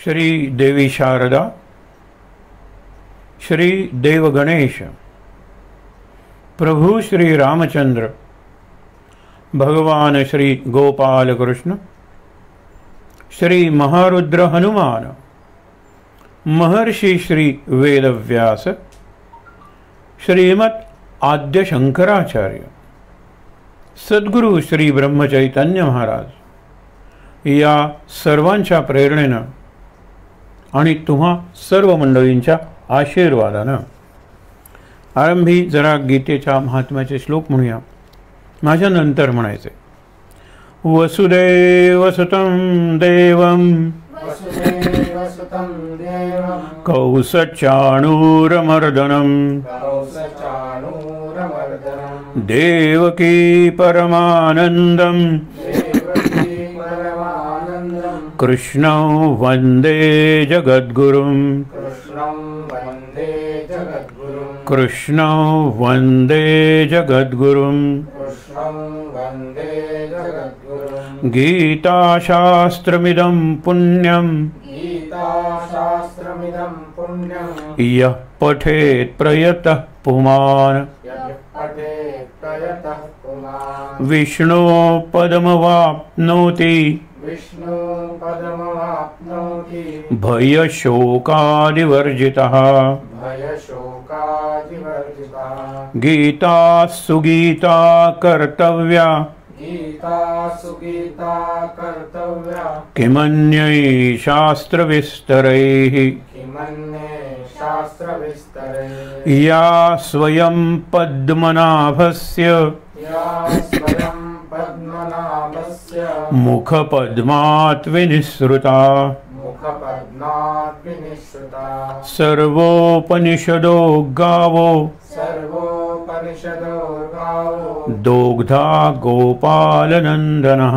श्री देवी शारदा, श्री देव गणेश, प्रभु श्री रामचंद्र, भगवान श्री गोपाल कृष्ण, श्री महारुद्र हनुमान, महर्षि श्री वेदव्यास, श्रीमत् आद्य शंकराचार्य, सद्गुरु श्री ब्रह्मचैतन्य महाराज या सर्वांच्या प्रेरणेनं आणि तुम्हा सर्व मंडळींच्या आशीर्वादानं आरंभी जरा गीतेच्या महात्म्याचे श्लोक म्हणूया. माझ्या नंतर म्हणायचे. वसुदेवसुतं देवं कौसचाणूरमर्दनं देवकी परमानन्दं कृष्णं वन्दे जगद्गुरुं. कृष्णं वन्दे जगद्गुरुं. गीताशास्त्रमिदं पुण्यं यः पठेत् प्रयतः पुमान्. विष्णो पदमवाप्नोति भयशोकादिवर्जितः. गीता सुगीता कर्तव्या किमन्यै शास्त्रविस्तरैः. या स्वयं पद्मनाभस्य मुखपद्मात् विनिसृता. सर्वोपनिषदो गावो दोग्धा गोपालनन्दनः.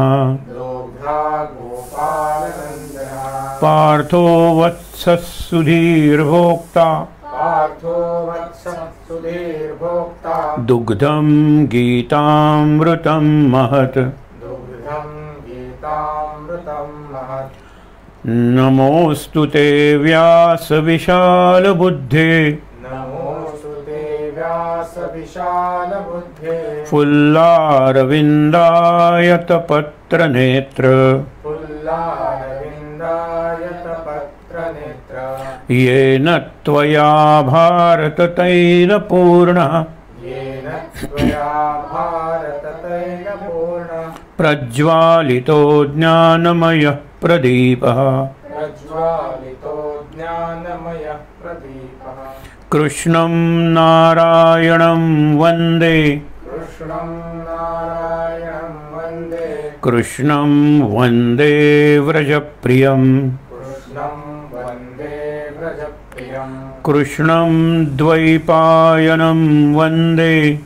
पार्थो वत्सः सुधीर्भोक्ता दुग्धं गीतामृतं महत्. नमोऽस्तु ते व्यास विशाल बुद्धे फुल्लारविन्दायत पत्र नेत्र. येन त्वया भारत तैलपूर्णः प्रज्वालितो ज्ञानमयः प्रदीपः. कृष्णं नारायणं वन्दे कृष्णं वन्दे व्रजप्रियं. कृष्णं द्वैपायनं वन्दे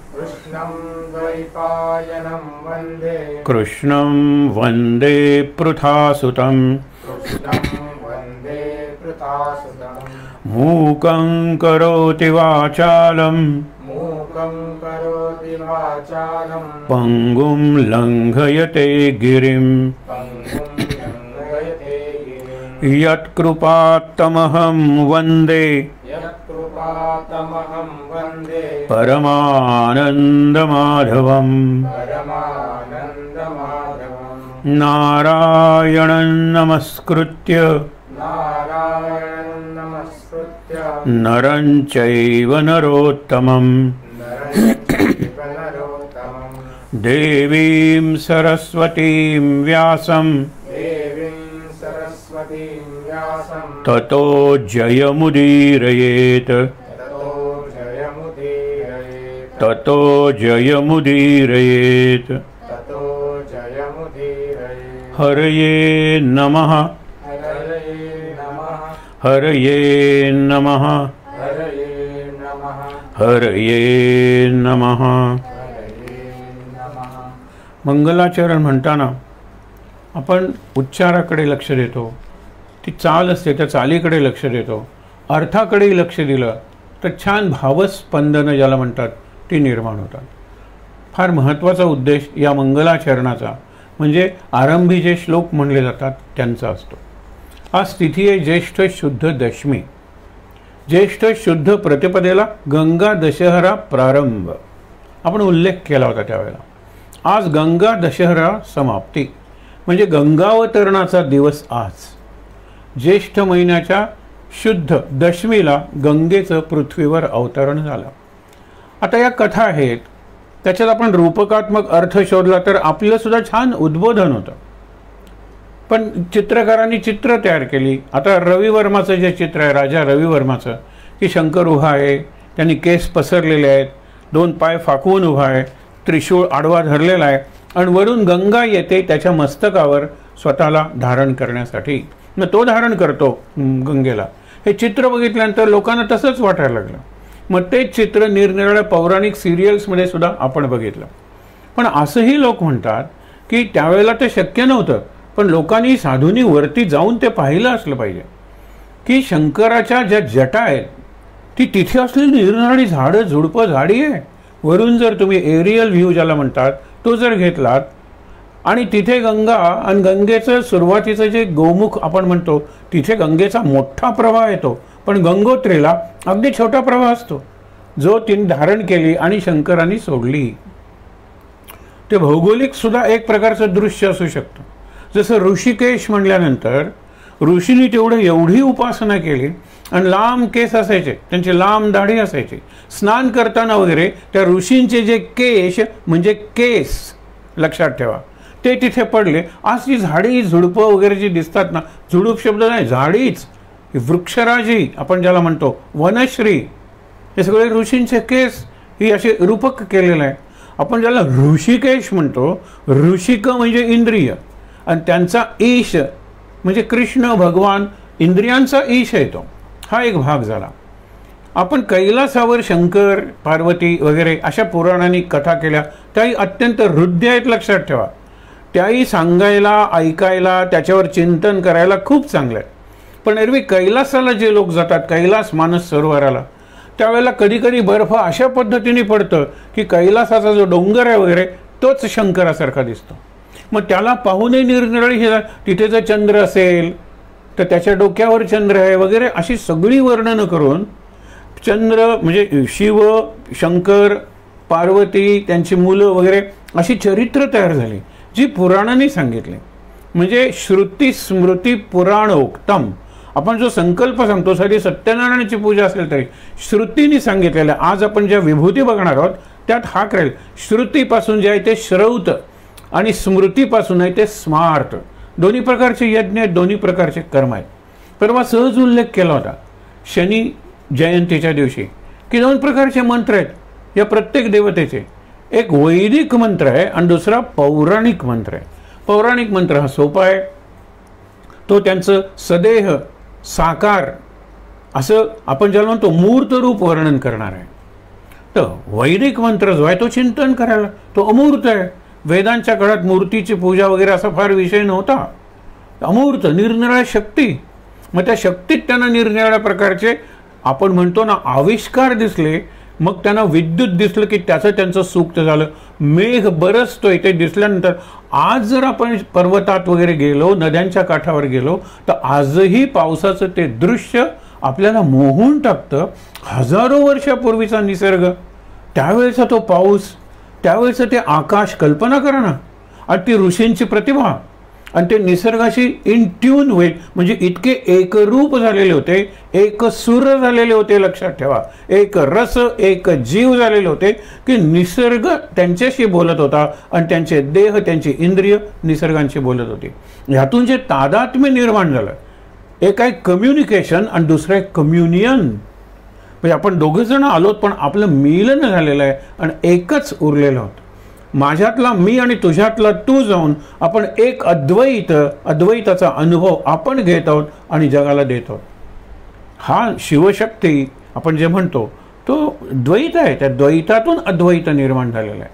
कृष्णं वन्दे पृथासुतं. मूकं करोति वाचालं पङ्गुं लङ्घयते गिरिं. यत्कृपात्तमहं वन्दे परमानन्दमाधवम्. नारायणं नमस्कृत्य नरं चैव नरोत्तमम्. देवीं सरस्वतीं व्यासं ततो जयमुदीरयेत्. ततो जयमुदीरयेत्. हरये नमः. हरये नमः. हरये नमः. मंगलाचरण म्हणताना आपण उच्चाराकडे लक्ष देतो. ती चाल असते त्या चालीकडे लक्ष देतो. अर्थाकडेही लक्ष दिलं तर छान भावस्पंदनं ज्याला म्हणतात ती निर्माण होतात. फार महत्त्वाचा उद्देश या मंगलाचरणाचा म्हणजे आरंभी जे श्लोक म्हणले जातात त्यांचा असतो. आज तिथी आहे ज्येष्ठ शुद्ध दशमी. ज्येष्ठ शुद्ध प्रतिपदेला गंगा दशहरा प्रारंभ आपण उल्लेख केला होता त्यावेळेला. आज गंगा दशहरा समाप्ती म्हणजे गंगावतरणाचा दिवस. आज ज्येष्ठ महिन्याच्या शुद्ध दशमीला गंगेचं पृथ्वीवर अवतरण झालं. आता या कथा आहेत, त्याच्यात आपण रूपकात्मक अर्थ शोधला तर आपलं सुद्धा छान उद्बोधन होतं. पण चित्रकारांनी चित्र तयार केली. आता रविवर्माचं जे चित्र आहे, राजा रविवर्माचं, की शंकर उभा आहे, त्यांनी केस पसरलेले आहेत, 2 पाय फाकवून उभा आहे, त्रिशूळ आडवा धरलेला आहे आणि वरून गंगा येते त्याच्या मस्तकावर स्वतःला धारण करण्यासाठी. मग तो धारण करतो गंगेला. हे चित्र बघितल्यानंतर लोकांना तसंच वाटायला लागलं. मग तेच चित्र निरनिराळ्या पौराणिक सिरियल्समध्ये सुद्धा आपण बघितलं. पण असंही लोक म्हणतात की त्यावेळेला ते शक्य नव्हतं, पण लोकांनी साधूंनी वरती जाऊन ते पाहिलं असलं पाहिजे की शंकराच्या ज्या जटा आहेत ती तिथे असलेली निरनिराळी झाडं झुडपं झाडी आहे. वरून जर तुम्ही एरियल व्ह्यू ज्याला म्हणतात तो जर घेतलात आणि तिथे गंगा आणि गंगेचं सुरुवातीचं जे गोमुख आपण म्हणतो तिथे गंगेचा मोठा प्रवाह येतो, पण गंगोत्रीला अगदी छोटा प्रवाह असतो जो तिने धारण केली आणि शंकरांनी सोडली. ते भौगोलिक सुद्धा एक प्रकारचं दृश्य असू शकतं. जसं ऋषिकेश म्हणल्यानंतर ऋषींनी एवढी उपासना केली आणि लांब केस असायचे, त्यांची लांब दाढी असायची. स्नान करताना वगैरे त्या ऋषींचे जे केश म्हणजे केस लक्षात ठेवा ते तिथे पडले. आज जी झाडी झुडपं वगैरे जी दिसतात ना, झुडूप शब्द नाही, झाडीच, वृक्षराजी आपण ज्याला म्हणतो, वनश्री, हे सगळे ऋषींचे केस ही असे रूपक केलेलं आहे. आपण ज्याला ऋषिकेश म्हणतो, ऋषिक म्हणजे इंद्रिय आणि त्यांचा ईश म्हणजे कृष्ण भगवान, इंद्रियांचा ईश आहे तो. हा एक भाग झाला. आपण कैलासावर शंकर पार्वती वगैरे अशा पुराणांनी कथा केल्या, त्याही अत्यंत हृदय आहेत लक्षात ठेवा. त्याही सांगायला, ऐकायला, त्याच्यावर चिंतन करायला खूप चांगलं आहे. पण एरवी कैलासाला जे लोक जातात, कैलास मानस सरोवराला, त्यावेळेला कधी कधी बर्फ अशा पद्धतीने पडतं की कैलासाचा जो डोंगर आहे वगैरे तोच शंकरासारखा दिसतो. मग त्याला पाहूनही निरनिराळी हे, तिथे जर चंद्र असेल तर त्याच्या डोक्यावर चंद्र आहे वगैरे अशी सगळी वर्णनं करून चंद्र म्हणजे शिव, शंकर, पार्वती, त्यांची मुलं वगैरे अशी चरित्र तयार झाली जी पुराणांनी सांगितली. म्हणजे श्रुती स्मृती पुराणोक्तम. आपण जो संकल्प सांगतो, साधी सत्यनारायणाची पूजा असेल तरी श्रुतीने सांगितलेलं. आज आपण ज्या विभूती बघणार आहोत त्यात हा करेल. श्रुतीपासून जे आहे ते श्रौत आणि स्मृतीपासून आहे ते स्मार्त. दोन्ही प्रकारचे यज्ञ आहेत, दोन्ही प्रकारचे कर्म आहेत. परवा सहज उल्लेख केला होता शनी जयंतीच्या दिवशी की 2 प्रकारचे मंत्र आहेत या प्रत्येक देवतेचे. एक वैदिक मंत्र आहे आणि दुसरा पौराणिक मंत्र आहे. पौराणिक मंत्र हा सोपा आहे, तो त्यांचं सदेह साकार असं आपण ज्याला म्हणतो मूर्त रूप वर्णन करणार आहे. तर वैदिक मंत्र जो आहे तो चिंतन करायला, तो अमूर्त आहे. वेदांच्या काळात मूर्तीची पूजा वगैरे असा फार विषय नव्हता. अमूर्त निरनिराळ्या शक्ती, मग त्या शक्तीत त्यांना निरनिराळ्या प्रकारचे आपण म्हणतो ना आविष्कार दिसले. मग त्यांना विद्युत दिसलं की त्याचं त्यांचं सूक्त झालं. मेघ बरसतोय ते दिसल्यानंतर आज जर आपण पर्वतात वगैरे गेलो, नद्यांच्या काठावर गेलो तर आजही पावसाचं ते दृश्य आपल्याला मोहून टाकतं. हजारो वर्षापूर्वीचा निसर्ग, त्यावेळेचा तो पाऊस, त्यावेळेचं ते आकाश, कल्पना करा ना. आणि ती ऋषींची प्रतिभा आणि ते निसर्गाशी इन ट्यून होईल. म्हणजे इतके एकरूप झालेले होते, एक सूर झालेले होते लक्षात ठेवा, एक रस, एक जीव झालेले होते की निसर्ग त्यांच्याशी बोलत होता आणि त्यांचे देह, त्यांची इंद्रिय निसर्गांशी बोलत होती. ह्यातून जे तादात्म्य निर्माण झालं, एक आहे कम्युनिकेशन आणि दुसरं आहे कम्युनियन. म्हणजे आपण दोघे जण आलोत पण आपलं मिलन झालेलं आहे आणि एकच उरलेलं होतं. माझ्यातला मी आणि तुझ्यातला तू जाऊन आपण एक अद्वैताचा अनुभव आपण घेत आहोत आणि जगाला देत आहोत. हा शिवशक्ती आपण जे म्हणतो तो द्वैत आहे. त्या द्वैतातून अद्वैत निर्माण झालेला आहे.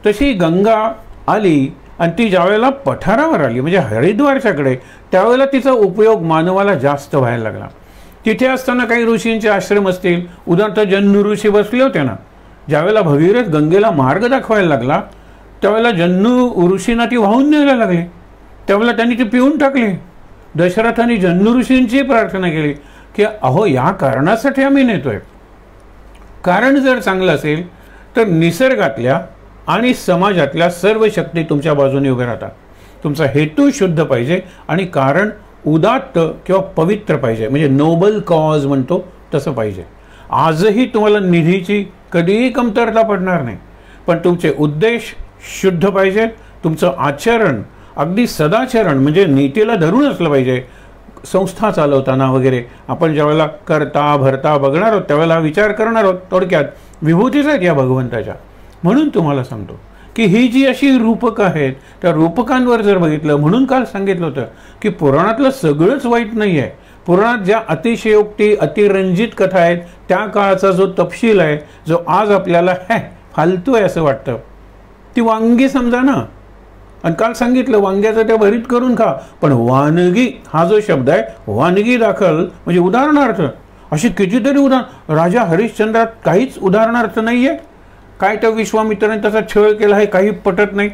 तशी गंगा आली आणि ती ज्यावेळेला पठारावर आली म्हणजे हरिद्वारच्याकडे, त्यावेळेला तिचा उपयोग मानवाला जास्त व्हायला लागला. तिथे असताना काही ऋषींचे आश्रम असतील, उदाहरणार्थ जन्नू ऋषी बसले होते ना. ज्यावेळेला भगीरथ गंगेला मार्ग दाखवायला लागला त्यावेळेला जन्नू ऋषींना ती वाहून न्यायला लागली. त्यावेळेला त्यांनी ती पिऊन टाकली. दशरथाने जन्नू ऋषींची प्रार्थना केली की अहो या कारणासाठी आम्ही नेतोय. कारण जर चांगलं असेल तर निसर्गातल्या आणि समाजातल्या सर्व शक्ती तुमच्या बाजूने उभे राहतात. तुमचा हेतू शुद्ध पाहिजे आणि कारण उदात्त किंवा पवित्र पाहिजे, म्हणजे नोबल कॉज म्हणतो तसं पाहिजे. आजही तुम्हाला निधीची कधीही कमतरता पडणार नाही, पण तुमचे उद्देश शुद्ध पाहिजे. तुमचं आचरण अगदी सदाचरण म्हणजे नीतीला धरून असलं पाहिजे. संस्था चालवताना वगैरे आपण ज्यावेळेला करता भरता बघणार आहोत त्यावेळेला विचार करणार आहोत. थोडक्यात विभूतीच आहेत या भगवंताच्या. म्हणून तुम्हाला सांगतो की ही जी अशी रूपकं आहेत त्या रूपकांवर जर बघितलं, म्हणून काल सांगितलं होतं की पुराणातलं सगळंच वाईट नाही आहे. पुराणात ज्या अतिशयोक्ती अतिरंजित कथा आहेत त्या काळाचा जो तपशील आहे, जो आज आपल्याला फालतू आहे असं वाटतं, ती वांगी समजा ना. आणि काल सांगितलं वांग्याचं त्या भरीत करून खा, पण वानगी हा जो शब्द आहे वानगी दाखल म्हणजे उदाहरणार्थ अशी कितीतरी राजा हरिश्चंद्रात काहीच उदाहरणार्थ नाही आहे. काय तर विश्वामित्राने त्याचा छळ केला आहे काही पटत नाही.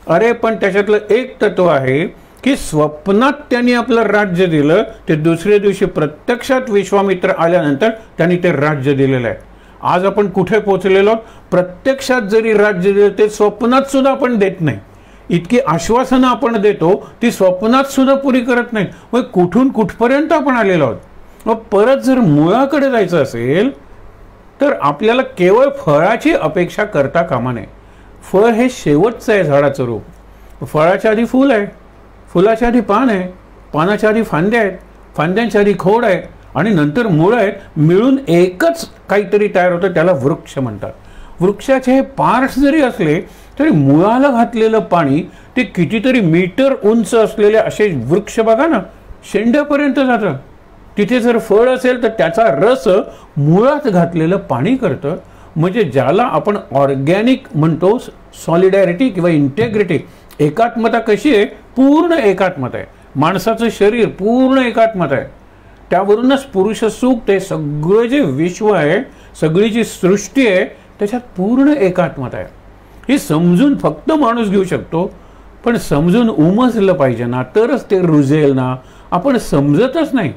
अरे पण त्याच्यातलं एक तत्व आहे की स्वप्नात त्यांनी आपलं राज्य दिलं, ते दुसऱ्या दिवशी प्रत्यक्षात विश्वामित्र आल्यानंतर त्यांनी ते राज्य दिलेलं आहे. आज आपण कुठे पोहोचलेलो आहोत? प्रत्यक्षात जरी राज्य दिलं ते स्वप्नात सुद्धा आपण देत नाही. इतकी आश्वासनं आपण देतो ती स्वप्नात सुद्धा पुरी करत नाही. मग कुठून कुठपर्यंत आपण आलेलो आहोत. मग परत जर मुळाकडे जायचं असेल तर आपल्याला केवळ फळाची अपेक्षा करता कामा नये. फळ हे शेवटचं आहे झाडाचं रूप. फळाच्या आधी फूल आहे, फुलाच्या आधी पान आहे, पानाच्या आधी फांद्या आहेत, फांद्यांच्या आधी खोड आहे आणि नंतर मुळं आहेत. मिळून एकच काहीतरी तयार होतं, त्याला वृक्ष म्हणतात. वृक्षाचे हे पार्ट्स जरी असले तरी मुळाला घातलेलं पाणी ते कितीतरी मीटर उंच असलेले असे वृक्ष बघा ना, शेंड्यापर्यंत जातं. तिथे जर फळ असेल तर त्याचा रस मुळात घातलेलं पाणी करतं. म्हणजे ज्याला आपण ऑर्गॅनिक म्हणतो, सॉलिडॅरिटी किंवा इंटेग्रिटी, एकात्मता कशी आहे? पूर्ण एकात्मता आहे. माणसाचं शरीर पूर्ण एकात्मता आहे. त्यावरूनच पुरुष सूक्त हे सगळं जे विश्व आहे, सगळी जी सृष्टी आहे त्याच्यात पूर्ण एकात्मता आहे. हे समजून फक्त माणूस घेऊ शकतो, पण समजून उमजलं पाहिजे ना, तरच ते रुजेल ना. आपण समजतच नाही,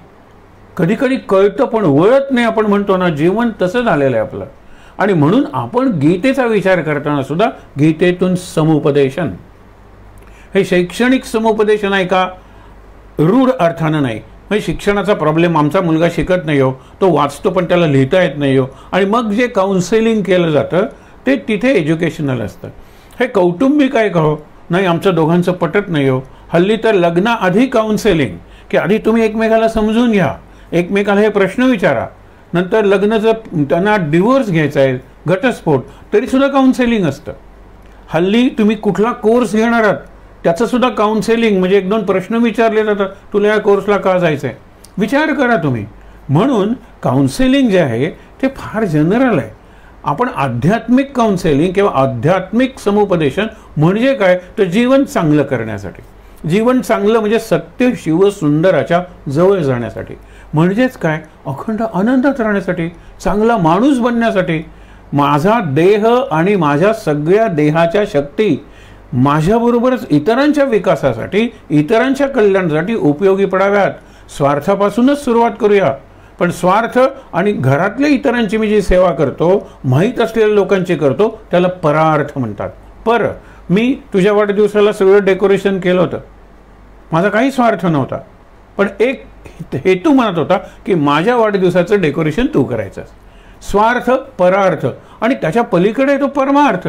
कधी कधी कळतं पण वळत नाही. आपण म्हणतो ना, जीवन तसं झालेलं आहे आपलं. आणि म्हणून आपण गीतेचा विचार करताना सुद्धा गीतेतून समुपदेशन, हे शैक्षणिक समुपदेशन आहे का, रूढ अर्थानं नाही. म्हणजे शिक्षणाचा प्रॉब्लेम, आमचा मुलगा शिकत नाही हो, तो वाचतो पण त्याला लिहिता येत नाही हो, आणि मग जे काउन्सिलिंग केलं जातं ते तिथे एज्युकेशनल असतं. हे कौटुंबिक आहे का हो? नाही, आमचं दोघांचं पटत नाही हो. हल्ली तर लग्नाआधी काउन्सिलिंग, की आधी तुम्ही एकमेकाला समजून घ्या, एकमेकाला हे प्रश्न विचारा, नंतर लग्न जर त्यांना डिवोर्स घ्यायचा आहे, घटस्फोट, तरीसुद्धा काउन्सिलिंग असतं. हल्ली तुम्ही कुठला कोर्स घेणार आहात त्याचं सुद्धा काउन्सिलिंग, म्हणजे एक दोन प्रश्न विचारले जातात, तुला या कोर्सला का जायचं आहे, विचार करा तुम्ही. म्हणून काउन्सिलिंग जे आहे ते फार जनरल आहे. आपण आध्यात्मिक काउन्सिलिंग किंवा आध्यात्मिक समुपदेशन म्हणजे काय, तर जीवन चांगलं करण्यासाठी. जीवन चांगलं म्हणजे सत्य शिव सुंदराच्या जवळ जाण्यासाठी. म्हणजेच काय, अखंड आनंदात राहण्यासाठी, चांगला माणूस बनण्यासाठी. माझा देह आणि माझ्या सगळ्या देहाच्या शक्ती माझ्याबरोबरच इतरांच्या विकासासाठी, इतरांच्या कल्याणासाठी उपयोगी पडाव्यात. स्वार्थापासूनच सुरुवात करूया. पण स्वार्थ आणि घरातल्या इतरांची मी जी सेवा करतो, माहीत असलेल्या लोकांची करतो, त्याला परार्थ म्हणतात. पर मी तुझ्या वाढदिवसाला सगळं डेकोरेशन केलं होतं, माझा काही स्वार्थ नव्हता, पण एक हेतू म्हणत होता की माझ्या वाढदिवसाचं डेकोरेशन तू करायचं. स्वार्थ, परार्थ आणि त्याच्या पलीकडे तो परमार्थ.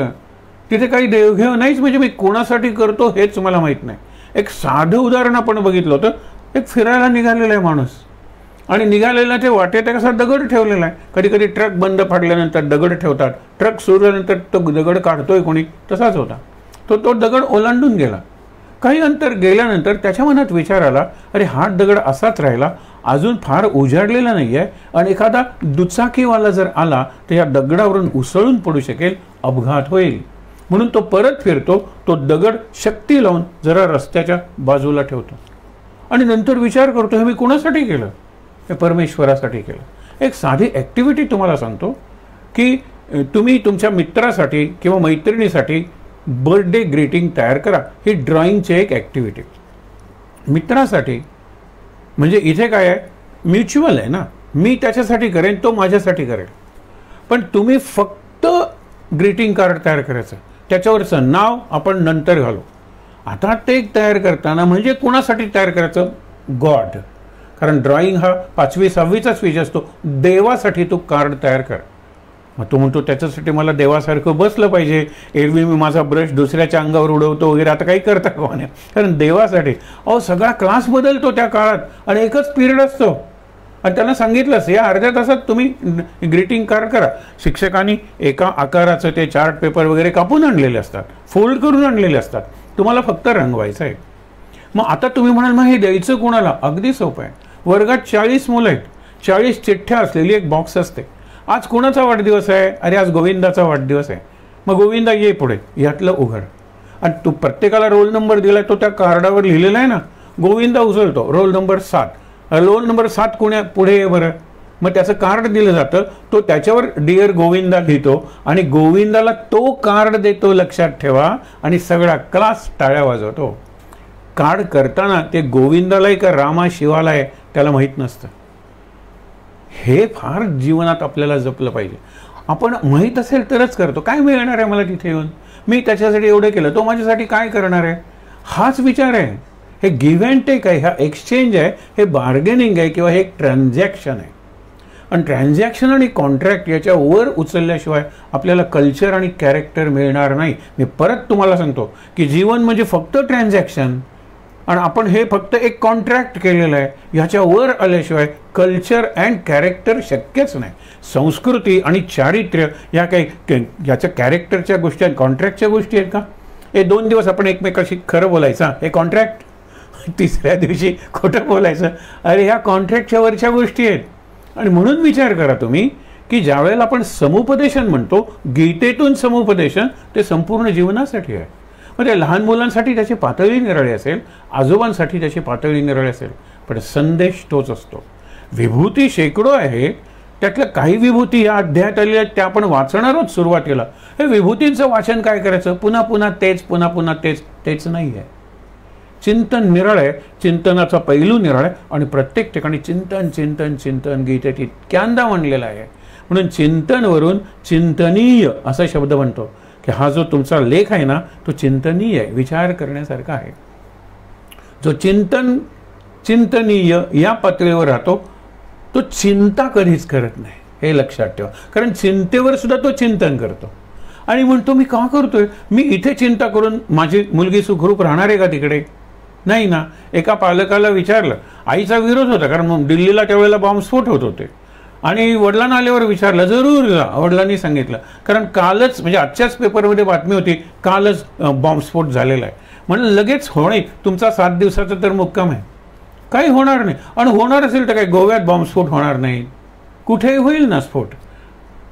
तिथे काही देवघेव नाहीच, म्हणजे मी कोणासाठी करतो हेच मला माहीत नाही. एक साधं उदाहरण आपण बघितलं होतं. एक फिरायला निघालेला आहे माणूस, आणि निघालेला ते वाटेत कसा दगड ठेवलेला आहे. कधी कधी ट्रक बंद पडल्यानंतर दगड ठेवतात, ट्रक सुरू झाल्यानंतर तो दगड काढतोय कोणी, तसाच होता. तो दगड ओलांडून गेला. काही अंतर गेल्यानंतर त्याच्या मनात विचार आला, अरे हा दगड असाच राहिला, अजून फार उजाडलेला नाही आहे, आणि एखादा दुचाकीवाला जर आला तर या दगडावरून उसळून पडू शकेल, अपघात होईल. म्हणून तो परत फिरतो, तो दगड शक्ती लावून जरा रस्त्याच्या बाजूला ठेवतो आणि नंतर विचार करतो, हे मी कोणासाठी केलं, हे परमेश्वरासाठी केलं. एक साधी ॲक्टिव्हिटी तुम्हाला सांगतो की तुम्ही तुमच्या मित्रासाठी किंवा मैत्रिणीसाठी बर्थडे ग्रीटिंग तयार करा. ही ड्रॉइंगची एक ॲक्टिव्हिटी. मित्रासाठी म्हणजे इथे काय आहे, म्युच्युअल आहे ना, मी त्याच्यासाठी करेन, तो माझ्यासाठी करेल. पण तुम्ही फक्त ग्रीटिंग कार्ड तयार करायचं, त्याच्यावरचं नाव आपण नंतर घालू. आता ते तयार करताना म्हणजे कोणासाठी तयार करायचं, गॉड. कारण ड्रॉइंग हा 5वी 6वीचाच विषय असतो. देवासाठी तो कार्ड तयार कर. मग तो म्हणतो त्याच्यासाठी मला देवासारखं बसलं पाहिजे, एरवी मी माझा ब्रश दुसऱ्याच्या अंगावर उडवतो वगैरे, आता काही करता का नाही. कारण देवासाठी अहो सगळा क्लास बदलतो त्या काळात आणि एकच पिरियड असतो. आणि त्यांना सांगितलंच या अर्ध्या तासात तुम्ही ग्रीटिंग कार्ड करा. शिक्षकांनी एका आकाराचं ते चार्ट पेपर वगैरे कापून आणलेले असतात, फोल्ड करून आणलेले असतात, तुम्हाला फक्त रंगवायचं आहे. मग आता तुम्ही म्हणाल मग हे द्यायचं कोणाला, अगदी सोपं आहे. वर्गात 40 मुलं आहेत, 40 चिठ्ठ्या असलेली एक बॉक्स असते. आज कोणाचा वाढदिवस आहे, अरे आज गोविंदाचा वाढदिवस आहे, मग गोविंदा ये पुढे, यातलं उघड. आणि तू प्रत्येकाला रोल नंबर दिलाय, तो त्या कार्डावर लिहिलेला आहे ना, गोविंदा उचलतो रोल नंबर 7, रोल नंबर 7 कोण्या पुढे आहे बरं. मग त्याचं कार्ड दिलं जातं, तो त्याच्यावर डिअर गोविंदा लिहितो आणि गोविंदाला तो कार्ड देतो, लक्षात ठेवा. आणि सगळा क्लास टाळ्या वाजवतो. कार्ड करताना ते गोविंदाला आहे का रामा शिवाला आहे त्याला माहीत नसतं. हे फार जीवनात आपल्याला जपलं पाहिजे. आपण माहीत असेल तरच करतो. काय मिळणार आहे मला तिथे येऊन, मी त्याच्यासाठी एवढं केलं, तो माझ्यासाठी काय करणार आहे, हाच विचार आहे. हे गिव्ह अँड टेक आहे, हा एक्सचेंज आहे, हे बार्गेनिंग आहे किंवा हे एक ट्रान्झॅक्शन आहे. आणि ट्रान्झॅक्शन आणि कॉन्ट्रॅक्ट याच्यावर उचलल्याशिवाय आपल्याला कल्चर आणि कॅरेक्टर मिळणार नाही. मी परत तुम्हाला सांगतो की जीवन म्हणजे फक्त ट्रान्झॅक्शन आणि आपण हे फक्त एक कॉन्ट्रॅक्ट केलेलं आहे, ह्याच्यावर आल्याशिवाय कल्चर अँड कॅरेक्टर शक्यच नाही. संस्कृती आणि चारित्र्य या काही याच्या कॅरेक्टरच्या गोष्टी आहेत, कॉन्ट्रॅक्टच्या गोष्टी आहेत का. हे 2 दिवस आपण एकमेकाशी खरं बोलायचं, हे कॉन्ट्रॅक्ट. तिसऱ्या दिवशी खोटं बोलायचं, अरे ह्या कॉन्ट्रॅक्टच्या वरच्या गोष्टी आहेत. आणि म्हणून विचार करा तुम्ही की ज्या वेळेला आपण समुपदेशन म्हणतो, गीतेतून समुपदेशन, ते संपूर्ण जीवनासाठी आहे. मग ते लहान मुलांसाठी त्याची पातळी निराळी असेल, आजोबांसाठी त्याची पातळी निराळी असेल, पण संदेश तोच असतो. विभूती शेकडो आहे, त्यातल्या काही विभूती या अध्यायात आलेल्या आहेत, त्या आपण वाचणार आहोत सुरुवातीला. हे विभूतींचं वाचन काय करायचं, पुन्हा पुन्हा तेच, पुन्हा पुन्हा तेच, तेच नाही आहे. चिंतन निराळ आहे, चिंतनाचा पैलू निराळ आहे आणि प्रत्येक ठिकाणी चिंतन चिंतन चिंतन गीतेत इतक्यांदा म्हणलेला आहे. म्हणून चिंतनवरून चिंतनीय असा शब्द बनतो की हा जो तुमचा लेख आहे ना, तो चिंतनीय आहे, विचार करण्यासारखा आहे. जो चिंतनीय या पातळीवर राहतो तो चिंता कधीच करत नाही, हे लक्षात ठेवा. कारण चिंतेवर सुद्धा तो चिंतन करतो आणि म्हणतो मी का करतोय, मी इथे चिंता करून माझी मुलगी सुखरूप राहणार आहे का तिकडे, नाही ना. एका पालकाला विचारलं, आईचा विरोध होता कारण मग दिल्लीला त्यावेळेला बॉम्बस्फोट होत होते आणि वडिलांना आल्यावर विचारलं, जरूर जा. वडिलांनी सांगितलं कारण कालच म्हणजे आजच्याच पेपरमध्ये बातमी होती, कालच बॉम्बस्फोट झालेला आहे. म्हणून लगेच होणे, तुमचा 7 दिवसाचा तर मुक्काम आहे, काही होणार नाही. आणि होणार असेल तर काय, गोव्यात बॉम्बस्फोट होणार नाही, कुठेही होईल ना स्फोट.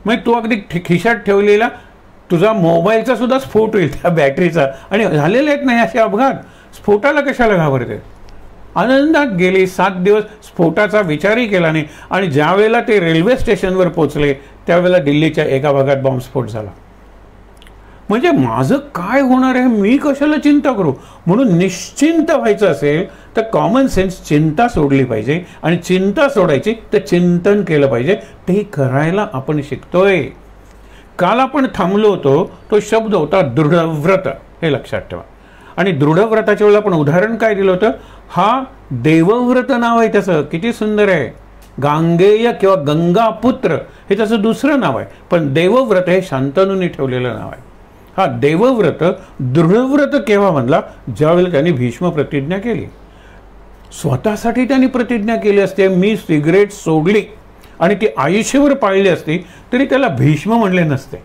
मग तू अगदी खिशात ठेवलेला तुझा मोबाईलचा सुद्धा स्फोट होईल, त्या बॅटरीचा. आणि झालेले आहेत नाही असे अपघात, स्फोटाला कशाला घाबरते. आनंदात गेली 7 दिवस, स्फोटाचा विचारही केला नाही. आणि ज्या वेळेला ते रेल्वे स्टेशनवर पोहोचले त्यावेळेला दिल्लीच्या एका भागात बॉम्बस्फोट झाला. म्हणजे माझं काय होणार आहे, मी कशाला चिंता करू. म्हणून निश्चिंत व्हायचं असेल तर कॉमन सेन्स चिंता सोडली पाहिजे आणि चिंता सोडायची तर चिंतन केलं पाहिजे. ते करायला आपण शिकतोय. काल आपण थांबलो होतो, तो शब्द होता दृढव्रत, हे लक्षात ठेवा. आणि दृढव्रताच्या वेळेला आपण उदाहरण काय दिलं होतं, हा देवव्रत नाव आहे त्याचं, किती सुंदर आहे. गांगेय किंवा गंगापुत्र हे त्याचं दुसरं नाव आहे, पण देवव्रत हे शांतनूंनी ठेवलेलं नाव आहे. हा देवव्रत दृढव्रत केव्हा म्हणला, ज्यावेळेला त्यांनी भीष्म प्रतिज्ञा केली. स्वतःसाठी त्यांनी प्रतिज्ञा केली असते, मी सिगरेट सोडली आणि ती आयुष्यभर पाळली असती तरी त्याला भीष्म म्हणले नसते.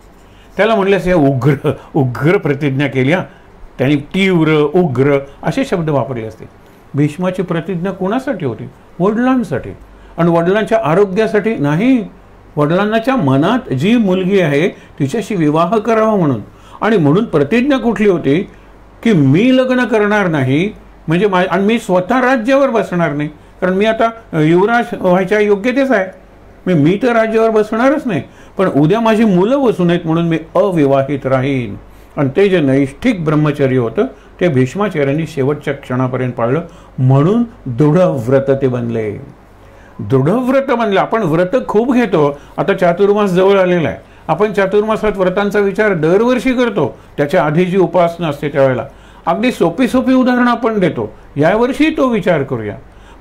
त्याला म्हणले असते उग्र प्रतिज्ञा केली. त्यांनी तीव्र, उग्र असे शब्द वापरले असते. भीष्माची प्रतिज्ञा कोणासाठी होती, वडिलांसाठी. आणि वडिलांच्या आरोग्यासाठी नाही, वडिलांच्या मनात जी मुलगी आहे तिच्याशी विवाह करावा म्हणून. आणि म्हणून प्रतिज्ञा कुठली होती की मी लग्न करणार नाही, म्हणजे आणि मी स्वतः राज्यावर बसणार नाही, कारण मी आता युवराज व्हायच्या योग्यतेच आहे, मी तर राज्यावर बसणारच नाही, पण उद्या माझी मुलं बसू नयेत म्हणून मी अविवाहित राहीन. आणि ते जे नैष्ठिक ब्रह्मचर्य होतं ते भीष्माचार्यांनी शेवटच्या क्षणापर्यंत पाळलं, म्हणून दृढव्रत ते बनले. दृढव्रत बनले. आपण व्रत खूप घेतो. आता चातुर्मास जवळ आलेला आहे. आपण चातुर्मासात व्रतांचा विचार दरवर्षी करतो. त्याच्या आधी जी उपासना असते त्यावेळेला अगदी सोपी सोपी उदाहरणं आपण देतो. यावर्षी तो विचार करूया.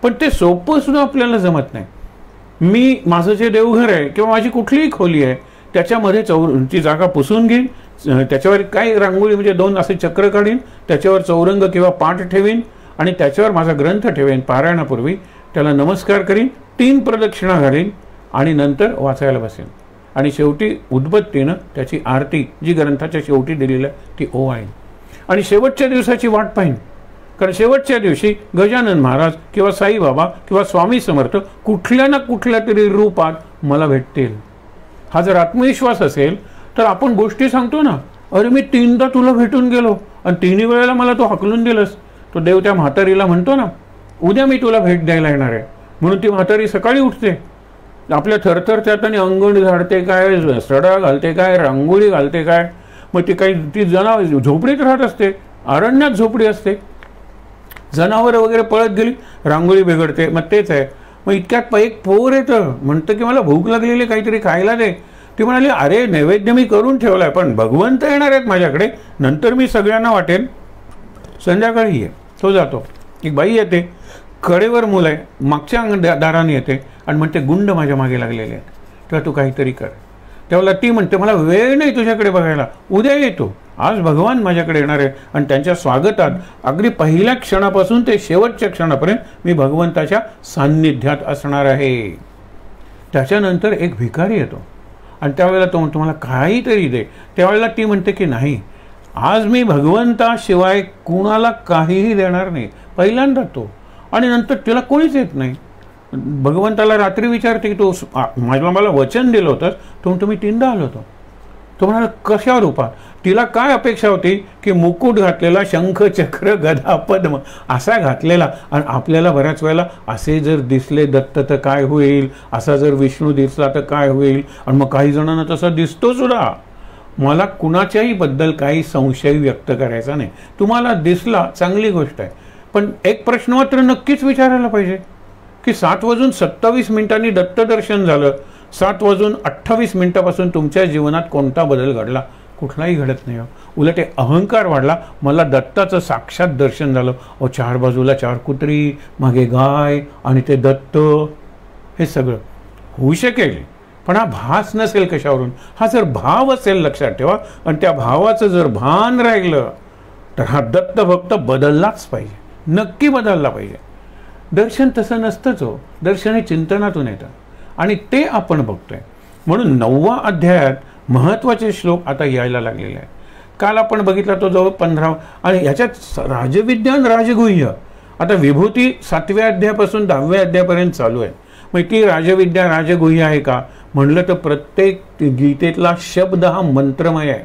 पण ते सोपं सुद्धा आपल्याला जमत नाही. माझं जे देवघर आहे किंवा माझी कुठलीही खोली आहे त्याच्यामध्ये ची जागा पुसून घेईन, त्याच्यावर काय रांगोळी म्हणजे 2 असे चक्र काढीन, त्याच्यावर चौरंग किंवा पाठ ठेवीन आणि त्याच्यावर माझा ग्रंथ ठेवेन. पारायणापूर्वी त्याला नमस्कार करीन, 3 प्रदक्षिणा घालीन आणि नंतर वाचायला बसेन आणि शेवटी उदबत्तीनं त्याची आरती जी ग्रंथाच्या शेवटी दिलेली आहे ती ओवाळीन आणि शेवटच्या दिवसाची वाट पाहीन. कारण शेवटच्या दिवशी गजानन महाराज किंवा साईबाबा किंवा स्वामी समर्थ कुठल्या ना कुठल्या तरी रूपात मला भेटतील. हा जर आत्मविश्वास असेल तर आपण गोष्टी सांगतो ना, अरे मी 3दा तुला भेटून गेलो आणि 3ही वेळेला मला तू हाकलून दिलंस. तो देव त्या म्हातारीला म्हणतो ना, उद्या मी तुला भेट द्यायला येणार आहे. म्हणून ती म्हातारी सकाळी उठते, आपल्या थरथर त्यात अंगण झाडते काय, सडा घालते काय, रांगोळी घालते काय. मग ती झोपडीत राहत असते, अरण्यात झोपडी असते. जनावरं वगैरे पळत गेली, रांगोळी बिघडते. मग तेच आहे. मग इतक्यात एक पोर येतं, म्हणतं की मला भूक लागलेली, काहीतरी खायला दे. ती म्हणाली, अरे नैवेद्य मी करून ठेवलाय, पण भगवंत येणार आहेत माझ्याकडे, नंतर मी सगळ्यांना वाटेन, संध्याकाळी ये. तो जातो. एक बाई येते, कडेवर मुलं आहे, मागच्या दाराने येते आणि म्हणते गुंड माझ्या मागे लागलेले आहेत, तेव्हा तू काहीतरी कर. तेव्हा ती म्हणते मला वेळ नाही तुझ्याकडे बघायला, उद्या येतो. आज भगवान माझ्याकडे येणार आहे आणि त्यांच्या स्वागतात अगदी पहिल्या क्षणापासून ते शेवटच्या क्षणापर्यंत मी भगवंताच्या सान्निध्यात असणार आहे. त्याच्यानंतर एक भिकारी येतो आणि त्यावेळेला तो म्हणतो मला काहीतरी दे. त्यावेळेला ती म्हणते की नाही, आज मी भगवंताशिवाय कुणाला काहीही देणार नाही. पहिल्यांदा तो. आणि नंतर तिला कोणीच येत नाही. भगवंताला रात्री विचारते की तो मला वचन दिलं होतं, तो म्हणतो मी 3दा आलो होतो. तो म्हणाला कशा रूपात. तिला काय अपेक्षा होती की मुकुट घातलेला, शंख चक्र गदा पद्म असा घातलेला. आणि आपल्याला बऱ्याच वेळेला असे जर दिसले दत्त तर काय होईल, असा जर विष्णू दिसला तर काय होईल. आणि मग काही जणांना तसा दिसतो सुद्धा. मला कुणाच्याही बद्दल काही संशय व्यक्त करायचा नाही. तुम्हाला दिसला चांगली गोष्ट आहे, पण एक प्रश्न मात्र नक्कीच विचारायला पाहिजे की 7:27 दत्तदर्शन झालं, 7:28 तुमच्या जीवनात कोणता बदल घडला? कुठलाही घडत नाही. उलट अहंकार वाढला, मला दत्ताचं साक्षात दर्शन झालं. 4 बाजूला 4 कुत्री, मागे गाय आणि ते दत्त, हे सगळं होऊ शकेल. पण हा भास नसेल कशावरून. हा जर भाव असेल लक्षात ठेवा, आणि त्या भावाचं जर भान राहिलं तर हा दत्त भक्त बदललाच पाहिजे, नक्की बदलला पाहिजे. दर्शन तसं नसतंच हो. दर्शन हे चिंतनातून येतं आणि ते आपण बघतोय. म्हणून 9व्या अध्यायात महत्त्वाचे श्लोक आता यायला लागलेले आहेत. काल आपण बघितला तो जवळ 15 आणि ह्याच्यात राजविज्ञान राजगुह्य. आता विभूती 7व्या अध्यायापासून 10व्या अध्यायापर्यंत चालू आहे. मग ती राजविद्या राजगुह्य आहे का म्हणलं तर प्रत्येक गीतेतला शब्द हा मंत्रमय आहे,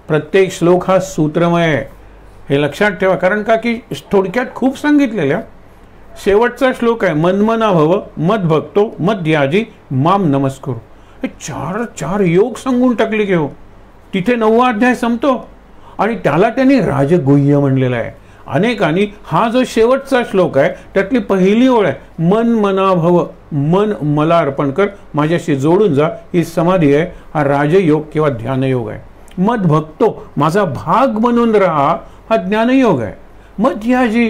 प्रत्येक श्लोक हा सूत्रमय आहे. हे लक्षात ठेवा. कारण का की थोडक्यात खूप सांगितलेल्या. शेवटचा श्लोक आहे मन्मना भव मद भक्तो मध्याजी माम नमस्कुरु. हे चार योग सांगून टाकले की हो. तिथे 9वा अध्याय संपतो आणि त्याला त्यांनी राजगुह्य म्हणलेला आहे. अनेकांनी हा जो शेवटचा श्लोक आहे त्यातली पहिली ओळ आहे मन मना भव, मन मला अर्पण कर, माझ्याशी जोडून जा, ही समाधी आहे. हा राजयोग किंवा ध्यानयोग आहे. मद भक्तो, माझा भाग बनून राहा, हा ज्ञानयोग आहे. मध्याजी,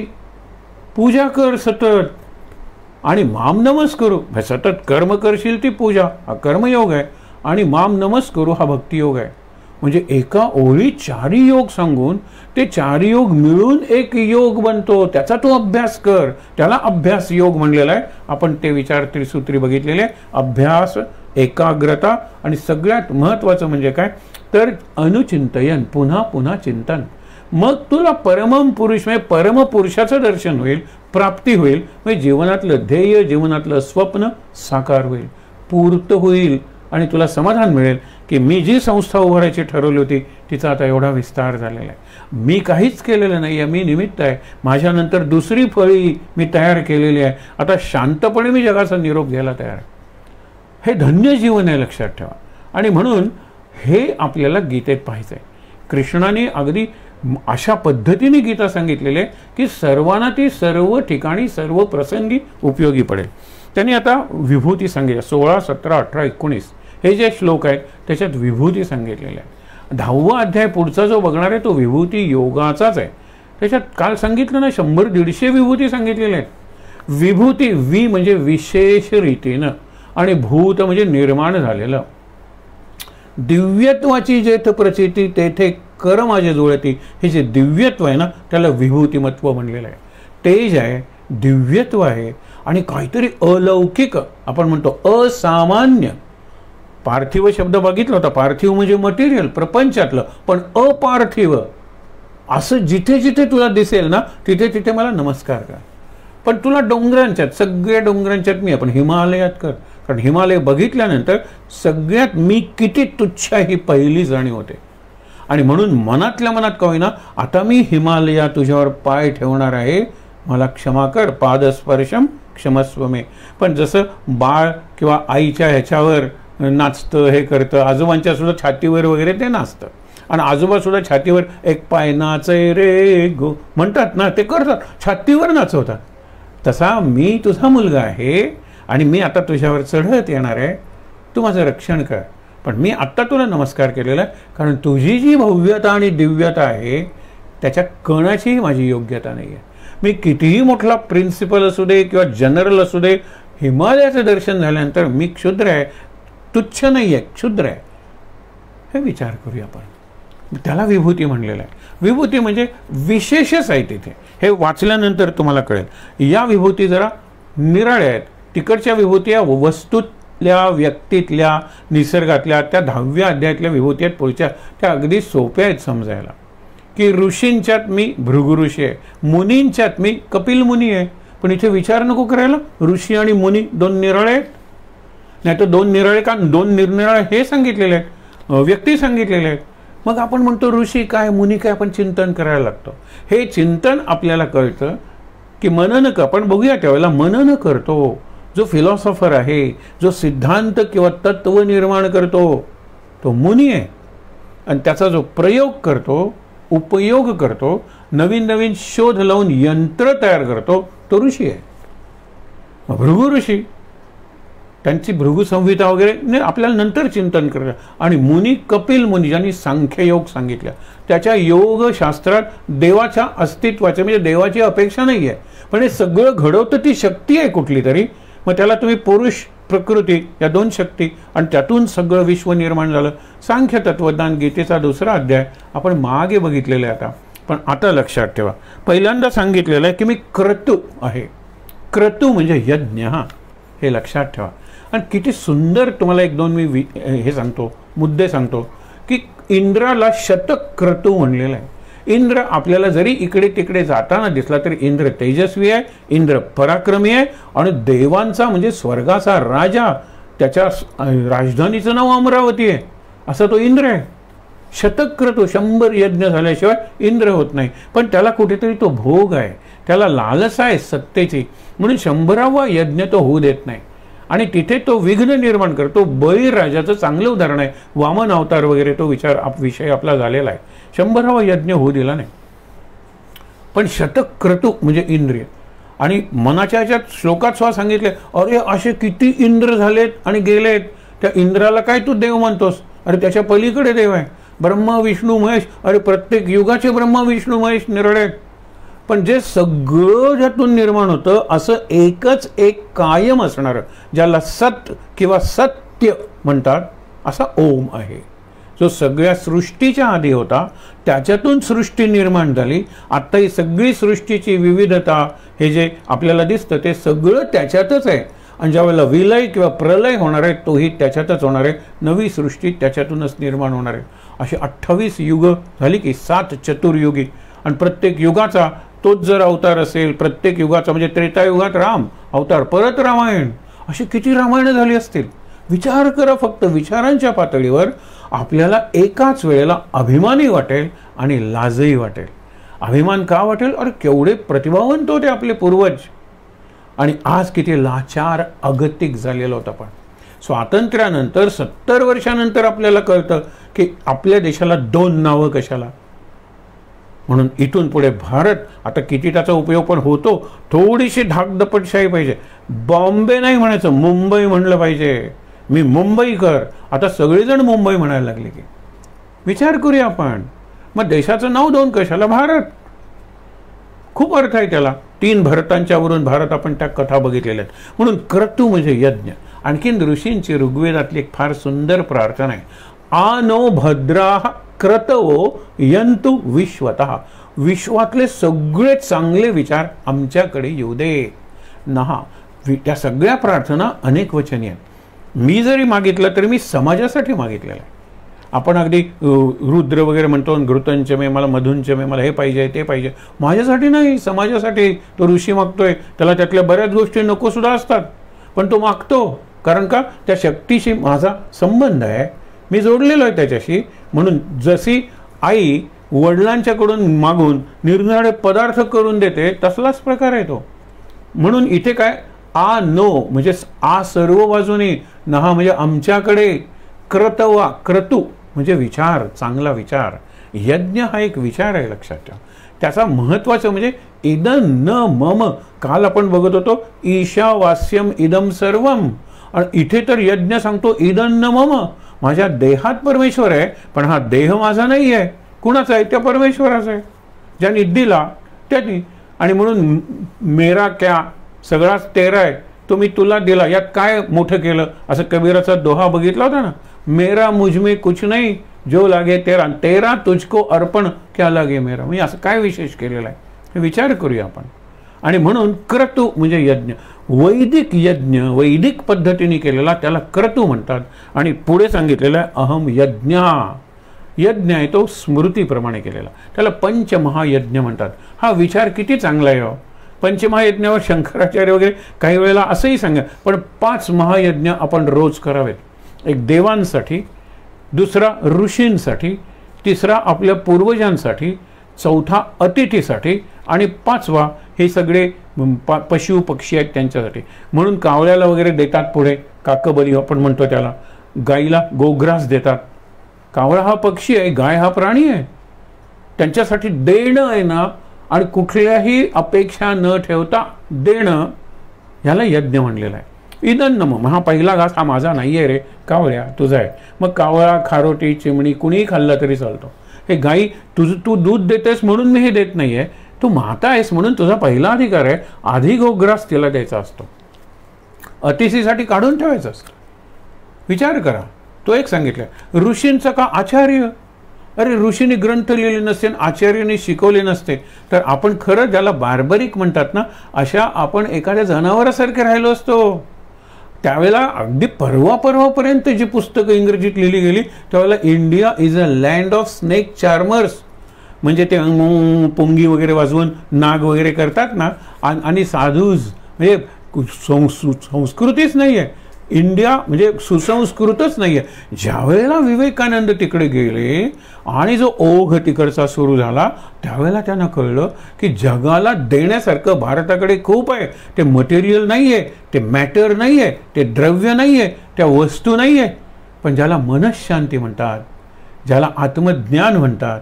पूजा कर सतत, आणि माम नमस्करू, सतत कर्म करशील ती पूजा, हा कर्मयोग आहे. आणि माम नमस्करू हा भक्तियोग आहे. म्हणजे एका ओळीत 4 योग सांगून ते 4 योग मिळून एक योग बनतो. त्याचा तू अभ्यास कर, त्याला अभ्यास योग म्हणलेला आहे. आपण ते विचार त्रिसूत्री बघितलेले. अभ्यास, एकाग्रता आणि सगळ्यात महत्त्वाचं म्हणजे काय तर अनुचिंतयन, पुन्हा पुन्हा चिंतन. मग तुला परम पुरुष म्हणजे परमपुरुषाचं दर्शन होईल, प्राप्ती होईल. म्हणजे जीवनातलं ध्येय, जीवनातलं स्वप्न साकार होईल, पूर्त होईल आणि तुला समाधान मिळेल की मी जी संस्था उभारायची ठरवली होती तिचा आता एवढा विस्तार झालेला आहे. मी काहीच केलेलं नाही आहे, मी निमित्त आहे. माझ्यानंतर दुसरी फळी मी तयार केलेली आहे. आता शांतपणे मी जगाचा निरोप घ्यायला तयार आहे. हे धन्य जीवन आहे, लक्षात ठेवा. आणि म्हणून हे आपल्याला गीतेत पाहायचं आहे. कृष्णाने अगदी अशा पद्धतीने गीता सांगितलेली आहे की सर्वांना ती सर्व ठिकाणी सर्व प्रसंगी उपयोगी पडेल. त्यांनी आता विभूती सांगितली 16, 17, 18, 19 हे जे श्लोक आहेत त्याच्यात विभूती सांगितलेले आहे. 10वा अध्याय पुढचा जो बघणार आहे तो विभूती योगाचाच आहे. त्याच्यात काल सांगितलं ना 100-150 विभूती सांगितलेल्या आहेत. विभूती वि म्हणजे विशेष रीतीनं आणि भूत म्हणजे निर्माण झालेलं. दिव्यत्वाची जेथ प्रचिती तेथे कर माझे जुळती, हे जे दिव्यत्व आहे ना त्याला विभूतिमत्व म्हणलेलं आहे. तेज आहे, दिव्यत्व आहे आणि काहीतरी अलौकिक, आपण म्हणतो असामान्य. पार्थिव शब्द बघितला होता. पार्थिव म्हणजे मटेरियल प्रपंचातलं, पण अपार्थिव असं जिथे जिथे तुला दिसेल ना तिथे तिथे मला नमस्कार कर. पण तुला डोंगरांच्यात, सगळ्या डोंगरांच्यात मी, आपण हिमालयात कर, कारण हिमालय बघितल्यानंतर सगळ्यात मी किती तुच्छ ही पहिली जाणीव होते. आणि म्हणून मनातल्या मनात का होईना आता मी हिमालया तुझ्यावर पाय ठेवणार आहे, मला क्षमा कर, पादस्पर्शम क्षमस्व मे. पण जसं बाळ किंवा आईच्या ह्याच्यावर नाचतं, हे करतं, आजोबांच्या सुद्धा छातीवर वगैरे ते नाचतं, आणि आजोबा सुद्धा छातीवर एक पाय नाचे रे गो म्हणतात ना, ते करतात, छातीवर नाचवतात. तसा मी तुझा मुलगा आहे आणि मी आता तुझ्यावर चढत येणार आहे, तू माझं रक्षण कर. पण मी आत्ता तुला नमस्कार केलेला आहे कारण तुझी जी भव्यता आणि दिव्यता आहे त्याच्या कणाचीही माझी योग्यता नाही आहे. मी कितीही मोठा प्रिन्सिपल असू दे किंवा जनरल असू दे, हिमालयाचं दर्शन झाल्यानंतर मी क्षुद्र आहे, तुच्छ नाही आहे, क्षुद्र आहे. हे विचार करूया आपण. त्याला विभूती म्हणलेलं आहे. विभूती म्हणजे विशेषच आहे तिथे. हे वाचल्यानंतर तुम्हाला कळेल. या विभूती जरा निराळ्या आहेत. तिकडच्या विभूती या वस्तूतल्या, व्यक्तीतल्या, निसर्गातल्या, त्या 10व्या अध्यायातल्या विभूती आहेत. पुढच्या त्या अगदी सोप्या आहेत समजायला. की ऋषींच्यात मी भृगु ऋषी आहे, मुनींच्यात मी कपिल मुनी आहे. पण इथे विचार नको करायला ऋषी आणि मुनी दोन निराळे आहेत. नाही तर दोन निराळे का, दोन निरनिराळे हे सांगितलेले आहेत, व्यक्ती सांगितलेले आहेत. मग आपण म्हणतो ऋषी काय मुनी काय, आपण चिंतन करायला लागतो. हे चिंतन आपल्याला कळतं की मनन कर. आपण बघूया त्यावेळेला मनन करतो जो फिलॉसॉफर आहे, जो सिद्धांत किंवा तत्व निर्माण करतो तो मुनी आहे. आणि त्याचा जो प्रयोग करतो, उपयोग करतो, नवीन नवीन शोध लावून यंत्र तयार करतो तो ऋषी आहे. भृगु ऋषी, त्यांची भृगु संहिता वगैरे आपल्याला नंतर चिंतन करा. आणि मुनी कपिल मुनी ज्यांनी सांख्ययोग सांगितलं, त्याच्या योगशास्त्रात देवाच्या अस्तित्वाचे म्हणजे देवाची अपेक्षा नाही आहे, पण हे सगळं घडवतं ती शक्ती आहे कुठली तरी. मग त्याला तुम्ही पुरुष प्रकृती या दोन शक्ती आणि त्यातून सगळं विश्व निर्माण झालं. सांख्य तत्वज्ञान गीतेचा 2रा अध्याय आपण मागे बघितलेला आहे आता. पण आता लक्षात ठेवा, पहिल्यांदा सांगितलेलं आहे की मी क्रतू आहे. क्रतू म्हणजे यज्ञ, हे लक्षात ठेवा. आणि किती सुंदर तुम्हाला 1-2 मी हे सांगतो, मुद्दे सांगतो की इंद्राला शतक्रतू म्हणलेलं आहे. इंद्र आपल्याला जरी इकडे तिकडे जाताना दिसला तरी इंद्र तेजस्वी आहे, इंद्र पराक्रमी आहे आणि देवांचा म्हणजे स्वर्गाचा राजा, त्याच्या राजधानीचं नाव अमरावती आहे, असा तो इंद्र आहे. शतक्रतू 100 यज्ञ झाल्याशिवाय इंद्र होत नाही. पण त्याला कुठेतरी तो भोग आहे, त्याला लालसा आहे सत्तेची, म्हणून 100वा यज्ञ तो होऊ देत नाही. आणि तिथे तो विघ्न निर्माण करतो. बळीराजाचं चांगलं उदाहरण आहे, वामन अवतार वगैरे तो विषय आपला झालेला आहे. 100वा यज्ञ होऊ दिला नाही. पण शतक्रतू म्हणजे इंद्रिय. आणि मनाच्या ह्याच्यात श्लोकात सुद्धा सांगितले, अरे असे किती इंद्र झालेत आणि गेलेत, त्या इंद्राला काय तू देव म्हणतोस? अरे त्याच्या पलीकडे देव आहे, ब्रह्मा विष्णू महेश. अरे प्रत्येक युगाचे ब्रह्मा विष्णू महेश निराळे आहेत. पण जे सगळं ज्यातून निर्माण होतं असं एकच एक कायम असणारं, ज्याला सत किंवा सत्य म्हणतात, असा ओम आहे, जो सगळ्या सृष्टीच्या आधी होता, त्याच्यातून सृष्टी निर्माण झाली. आता ही सगळी सृष्टीची विविधता, हे जे आपल्याला दिसतं ते सगळं त्याच्यातच आहे. आणि ज्यावेळेला विलय किंवा प्रलय होणार आहे तोही त्याच्यातच होणार आहे. नवी सृष्टी त्याच्यातूनच निर्माण होणार आहे. अशी 28 युग झाली की 7 चतुर्युगी. आणि प्रत्येक युगाचा तोच जर अवतार असेल, प्रत्येक युगाचा म्हणजे त्रेतायुगात राम अवतार, परत रामायण, अशी किती रामायणं झाली असतील. विचार करा फक्त. विचारांच्या पातळीवर आपल्याला एकाच वेळेला अभिमानही वाटेल आणि लाजही वाटेल. अभिमान का वाटेल? अरे केवढे प्रतिभावंत होते आपले पूर्वज, आणि आज किती लाचार अगतिक झालेलं होतं. पण स्वातंत्र्यानंतर 70 वर्षानंतर आपल्याला कळतं की आपल्या देशाला 2 नावं कशाला. म्हणून इथून पुढे भारत आता किती त्याचा उपयोग पण होतो, थोडीशी धाकदपटशाही पाहिजे. बॉम्बे नाही म्हणायचं, मुंबई म्हणलं पाहिजे. मी मुंबईकर. आता सगळेजण मुंबई म्हणायला लागले की विचार करूया आपण. मग देशाचं नाव दोन कशाला? भारत. खूप अर्थ आहे त्याला. 3 भरतांच्या वरून भारत आपण त्या कथा बघितलेल्या आहेत. म्हणून क्रतू म्हणजे यज्ञ. आणखीन ऋषींची ऋग्वेदातली एक फार सुंदर प्रार्थना आहे. आनो भद्राः क्रतवो यंतु विश्वतः. विश्वातले सगळे चांगले विचार आमच्याकडे येऊ दे. नहा. त्या सगळ्या प्रार्थना अनेक वचनी आहेत. मी जरी मागितलं तरी मी समाजासाठी मागितलेलं आहे. आपण अगदी रुद्र वगैरे म्हणतो, घृतंचमे, मला मधुंचमे, मला हे पाहिजे ते पाहिजे. माझ्यासाठी नाही, समाजासाठी. तो ऋषी मागतोय, त्याला त्यातल्या बऱ्याच गोष्टी नको सुद्धा असतात, पण तो मागतो. कारण का? त्या शक्तीशी माझा संबंध आहे, मी जोडलेलो आहे त्याच्याशी. म्हणून जशी आई वडिलांच्याकडून मागून निरनिराळे पदार्थ करून देते, तसलाच प्रकार आहे तो. म्हणून इथे काय? आ नो म्हणजे आ सर्व बाजूने, नहा म्हणजे आमच्याकडे, क्रतवा क्रतू म्हणजे विचार, चांगला विचार. यज्ञ हा एक विचार आहे, लक्षात ठेवा. त्याचा महत्त्वाचं म्हणजे इदं न मम. काल आपण बघत होतो ईशावास्यम इदम सर्वम, आणि इथे तर यज्ञ सांगतो इदं न मम. माझ्या देहात परमेश्वर आहे, पण हा देह माझा नाही आहे. कुणाचा आहे? त्या परमेश्वराचा आहे, ज्याने दिला त्याने. आणि म्हणून मेरा क्या, सगळाच तेरा आहे, तो मी तुला दिला. यात काय मोठं केलं? असं कबीराचा दोहा बघितला होता ना, मेरा मुझमे कुछ नहीं जो लागे तेरा, तेरा तुझको अर्पण क्या लागे मेरा. म्हणजे असं काय विशेष केलेलं आहे हे विचार करूया आपण. आणि म्हणून क्रतू म्हणजे यज्ञ. वैदिक यज्ञ वैदिक पद्धतीने केलेला त्याला क्रतू म्हणतात. आणि पुढे सांगितलेलं आहे अहम यज्ञ. यज्ञ आहे तो स्मृतीप्रमाणे केलेला, त्याला पंचमहायज्ञ म्हणतात. हा विचार किती चांगला आहे हो. पंचमहायज्ञावर शंकराचार्य वगैरे काही वेळेला असंही सांगा, पण 5 महायज्ञ आपण रोज करावेत. एक देवांसाठी, दुसरा ऋषींसाठी, तिसरा आपल्या पूर्वजांसाठी, चौथा अतिथीसाठी, आणि 5वा हे सगळे पशु पक्षी आहेत त्यांच्यासाठी. म्हणून कावळ्याला वगैरे देतात पुढे, काकबली आपण म्हणतो त्याला. गाईला गोग्रास देतात. कावळा हा पक्षी आहे, गाय हा प्राणी आहे. त्यांच्यासाठी देणं आहे ना, आणि कुठल्याही अपेक्षा न ठेवता देणं, ह्याला यज्ञ म्हणलेलं आहे. इदं न मम. हा पहिला घास हा माझा नाही आहे रे कावळ्या, तुझा आहे. मग कावळा, खारोटी, चिमणी कुणीही खाल्लं तरी चालतो. हे गाई, तू दूध देतेस म्हणून मी हे देत नाही आहे, तू माता आहेस म्हणून तुझा पहिला अधिकार आहे. आधी गोग्रास तिला द्यायचा असतो, अतिथीसाठी काढून ठेवायचं असतं. विचार करा. तो एक सांगितलं. ऋषींचा का? आचार्य. अरे ऋषींनी ग्रंथ लिहिले नसते, आचार्यांनी शिकवले नसते, तर आपण खरं ज्याला बार्बरिक म्हणतात ना, अशा आपण एखाद्या जनावरासारखे राहिलो असतो. त्यावेळेला अगदी परवापर्यंत जी पुस्तकं इंग्रजीत लिहिली गेली, त्यावेळेला India is a land of snake charmers. म्हणजे ते पुंगी वगैरे वाजवून नाग वगैरे करतात ना, आणि साधूज म्हणजे संस्कृतीच नाही आहे. इंडिया म्हणजे सुसंस्कृतच नाही आहे. ज्यावेळेला विवेकानंद तिकडे गेले आणि जो ओघ तिकडचा सुरू झाला, त्यावेळेला त्यांना कळलं की जगाला देण्यासारखं भारताकडे खूप आहे. ते मटेरियल नाही आहे, ते मॅटर नाही आहे, ते द्रव्य नाही आहे, त्या वस्तू नाही आहे, पण ज्याला मनःशांती म्हणतात, ज्याला आत्मज्ञान म्हणतात,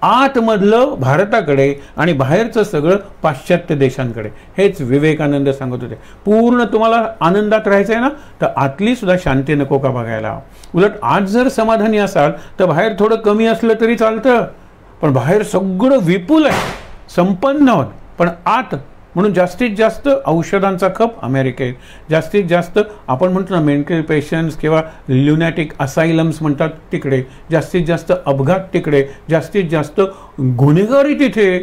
आतमधलं भारताकडे आणि बाहेरचं सगळं पाश्चात्य देशांकडे. हेच विवेकानंद सांगत होते. पूर्ण तुम्हाला आनंदात राहायचं आहे ना, तर आतली सुद्धा शांती नको का बघायला. उलट आज जर समाधानी असाल तर बाहेर थोडं कमी असलं तरी चालतं, पण बाहेर सगळं विपुल आहे, संपन्न आहोत, पण आत. म्हणून जास्तीत जास्त औषधांचा खप अमेरिकेत, जास्तीत जास्त आपण म्हणतो ना मेंटल पेशंट्स किंवा ल्युनॅटिक असायलम्स म्हणतात तिकडे, जास्तीत जास्त अपघात तिकडे, जास्तीत जास्त गुन्हेगारी तिथे.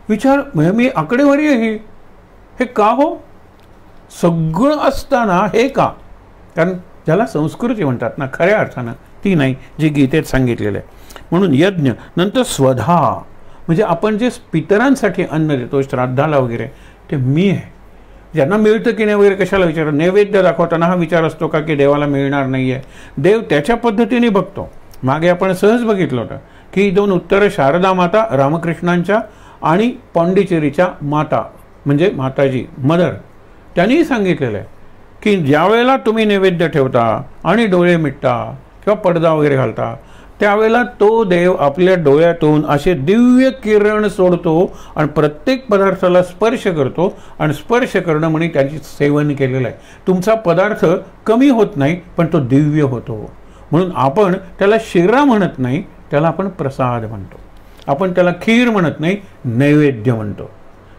विचार, मी आकडेवारी आहे हे का हो? सगळं असताना हे का? कारण ज्याला संस्कृती म्हणतात ना खऱ्या अर्थानं, ती नाही जी गीतेत सांगितलेलं आहे. म्हणून यज्ञ. नंतर स्वधा म्हणजे आपण जे पितरांसाठी अन्न देतो श्राद्धाला वगैरे, ते मी आहे. ज्यांना मिळतं की नाही वगैरे कशाला विचार. नैवेद्य दाखवताना हा विचार असतो का की देवाला मिळणार नाही आहे. देव त्याच्या पद्धतीने बघतो. मागे आपण सहज बघितलं होतं की 2 उत्तरं शारदा माता रामकृष्णांच्या आणि पांडिचेरीच्या माता म्हणजे माताजी मदर, त्यांनी सांगितलेलं आहे की ज्या वेळेला तुम्ही नैवेद्य ठेवता आणि डोळे मिटता किंवा पडदा वगैरे घालता, त्यावेळेला तो देव आपल्या डोळ्यातून असे दिव्य किरण सोडतो आणि प्रत्येक पदार्थाला स्पर्श करतो आणि स्पर्श करणं म्हणजे त्याचे सेवन केलेलं आहे. तुमचा पदार्थ कमी होत नाही पण तो दिव्य होतो. म्हणून आपण त्याला शिरा म्हणत नाही, त्याला आपण प्रसाद म्हणतो. आपण त्याला खीर म्हणत नाही, नैवेद्य म्हणतो.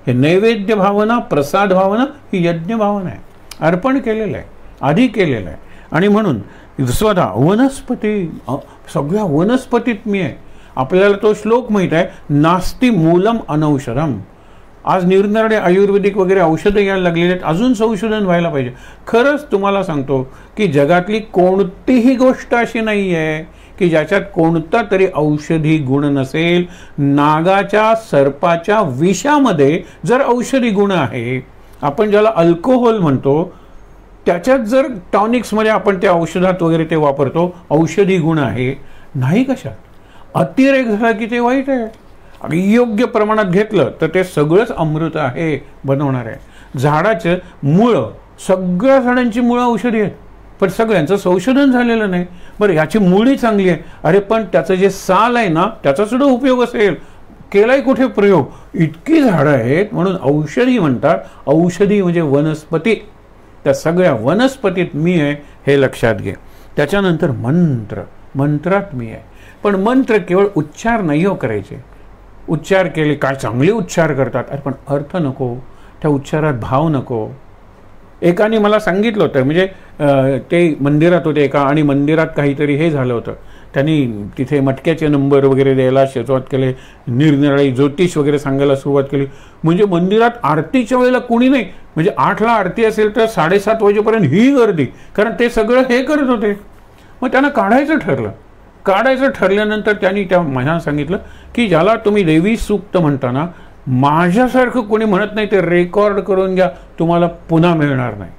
हे नैवेद्य भावना, प्रसाद भावना ही यज्ञ भावना आहे. अर्पण केलेलं आहे, आधी केलेलं आहे. आणि म्हणून स्वतः वनस्पती, सगळ्या वनस्पतीत मी आहे. आपल्याला तो श्लोक माहीत आहे, नास्ति मूलम अनौषधम. आज निरनिराळे आयुर्वेदिक वगैरे औषधं यायला लागलेले आहेत, अजून संशोधन व्हायला पाहिजे. खरंच तुम्हाला सांगतो की जगातली कोणतीही गोष्ट अशी नाही आहे की ज्याच्यात कोणता तरी औषधी गुण नसेल. नागाच्या, सर्पाच्या विषामध्ये जर औषधी गुण आहे, आपण ज्याला अल्कोहोल म्हणतो, त्याच्यात जर टॉनिक्समध्ये आपण त्या औषधात वगैरे ते वापरतो, औषधी गुण आहे. नाही कशात. अतिरेक झाला की ते वाईट आहे. योग्य प्रमाणात घेतलं तर ते सगळंच अमृत आहे, बनवणार आहे. झाडाचं मुळं, सगळ्या झाडांची मुळं औषधी आहेत, पण सगळ्यांचं संशोधन झालेलं नाही. बरं, याची मुळी चांगली आहे, अरे पण त्याचं जे साल आहे ना, त्याचा सुद्धा उपयोग असेल, केलाय कुठे प्रयोग. इतकी झाडं आहेत म्हणून औषधी म्हणतात. औषधी म्हणजे वनस्पती. त्या सगळ्या वनस्पतीत मी आहे हे लक्षात घे. त्याच्यानंतर मंत्र, मंत्रात मी आहे. पण मंत्र केवळ उच्चार नाही हो करायचे. उच्चार केले काय चांगले उच्चार करतात, अरे पण अर्थ नको, त्या उच्चारात भाव नको. एकाने मला सांगितलं होतं, म्हणजे ते मंदिरात होते एका, आणि मंदिरात काहीतरी हे झालं होतं. त्यांनी तिथे मटक्याचे नंबर वगैरे द्यायला सुरुवात केले, निरनिराळी ज्योतिष वगैरे सांगायला सुरुवात केली. म्हणजे मंदिरात आरतीच्या वेळेला कोणी नाही, म्हणजे 8ला आरती असेल तर 7:30 वाजेपर्यंत ही गर्दी, कारण ते सगळं हे करत होते. मग त्यांना काढायचं ठरलं. काढायचं ठरल्यानंतर त्यांनी त्या मला सांगितलं की ज्याला तुम्ही देवी सूक्त म्हणताना, माझ्यासारखं कोणी म्हणत नाही, ते रेकॉर्ड करून घ्या, तुम्हाला पुन्हा मिळणार नाही.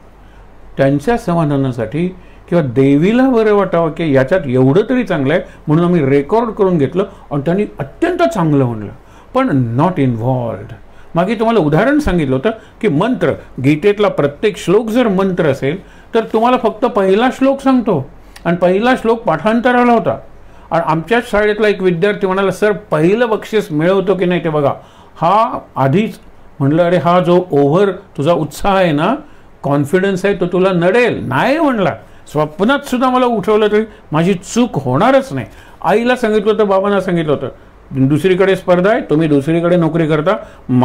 त्यांच्या समाधानासाठी किंवा देवीला बरं वाटावं की याच्यात एवढं तरी चांगलं आहे म्हणून आम्ही रेकॉर्ड करून घेतलं आणि त्यांनी अत्यंत चांगलं म्हणलं, पण नॉट इन्व्हॉल्ड. मागे तुम्हाला उदाहरण सांगितलं होतं की मंत्र, गीतेतला प्रत्येक श्लोक जर मंत्र असेल तर तुम्हाला फक्त पहिला श्लोक सांगतो, आणि पहिला श्लोक पाठांतराला होता. आणि आमच्याच शाळेतला एक विद्यार्थी म्हणाला, सर पहिलं बक्षीस मिळवतो की नाही ते बघा. हा आधीच म्हणलं, अरे हा जो ओव्हर तुझा उत्साह आहे ना, कॉन्फिडन्स आहे, तो तुला नडेल. नाही म्हणला, स्वप्नात सुद्धा मला उठवलं तरी माझी चूक होणारच नाही. आईला सांगितलं होतं, बाबांना सांगितलं होतं, दुसरीकडे स्पर्धा आहे, तुम्ही दुसरीकडे नोकरी करता,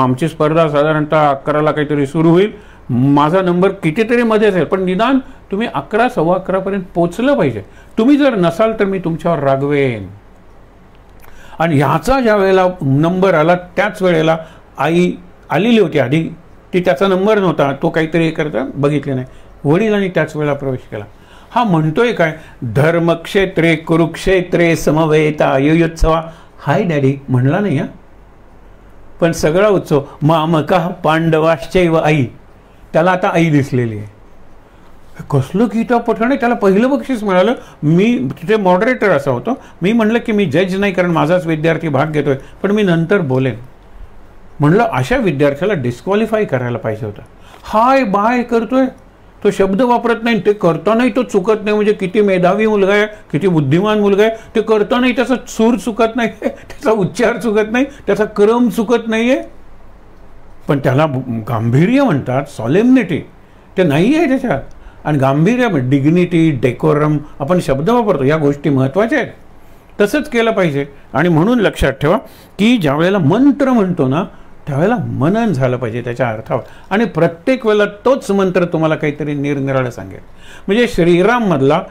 आमची स्पर्धा साधारणतः 11ला काहीतरी सुरू होईल, माझा नंबर कितीतरी मध्ये असेल, पण निदान तुम्ही 11, 11:15 पर्यंत पोचलं पाहिजे. तुम्ही जर नसाल तर मी तुमच्यावर रागवेन. आणि ह्याचा ज्या वेळेला नंबर आला त्याच वेळेला आई आलेली होती आधी, ती त्याचा नंबर नव्हता, तो काहीतरी हे करता बघितले नाही. वडिलांनी त्याच वेळेला प्रवेश केला. हा म्हणतोय काय, धर्मक्षेत्रे कुरुक्षेत्रे समवेता युयुत्सवा. हाय डॅडी म्हणला नाही हा, पण सगळा उत्सव मामका पांडवाश्चैव आई, त्याला आता आई दिसलेली आहे. कसलं गीता पठण आहे, त्याला पहिलं बक्षीस मिळालं. मी तिथे मॉडरेटर असा होतो, मी म्हणलं की मी जज नाही, कारण माझाच विद्यार्थी भाग घेतोय, पण मी नंतर बोलेन. म्हणलं अशा विद्यार्थ्याला डिस्क्वालिफाय करायला पाहिजे होतं. हाय बाय करतोय, तो शब्द वापरत नाही, ते करतानाही तो चुकत नाही. म्हणजे किती मेधावी मुलगा आहे, किती बुद्धिमान मुलगा आहे. ते करतानाही त्याचा सूर चुकत नाही, त्याचा उच्चार चुकत नाही, त्याचा क्रम चुकत नाहीये. पण त्याला गांभीर्य म्हणतात, सॉलेमनिटी ते नाही आहे त्याच्यात. आणि गांभीर्य, डिग्निटी, डेकोरम, आपण शब्द वापरतो, या गोष्टी महत्त्वाच्या आहेत. तसंच केलं पाहिजे. आणि म्हणून लक्षात ठेवा की ज्या वेळेला मंत्र म्हणतो ना, त्यावेळेला मनन झालं पाहिजे त्याच्या अर्थावर. आणि प्रत्येक वेळेला तोच मंत्र तुम्हाला काहीतरी निरनिराळं सांगेल. म्हणजे श्रीराममधला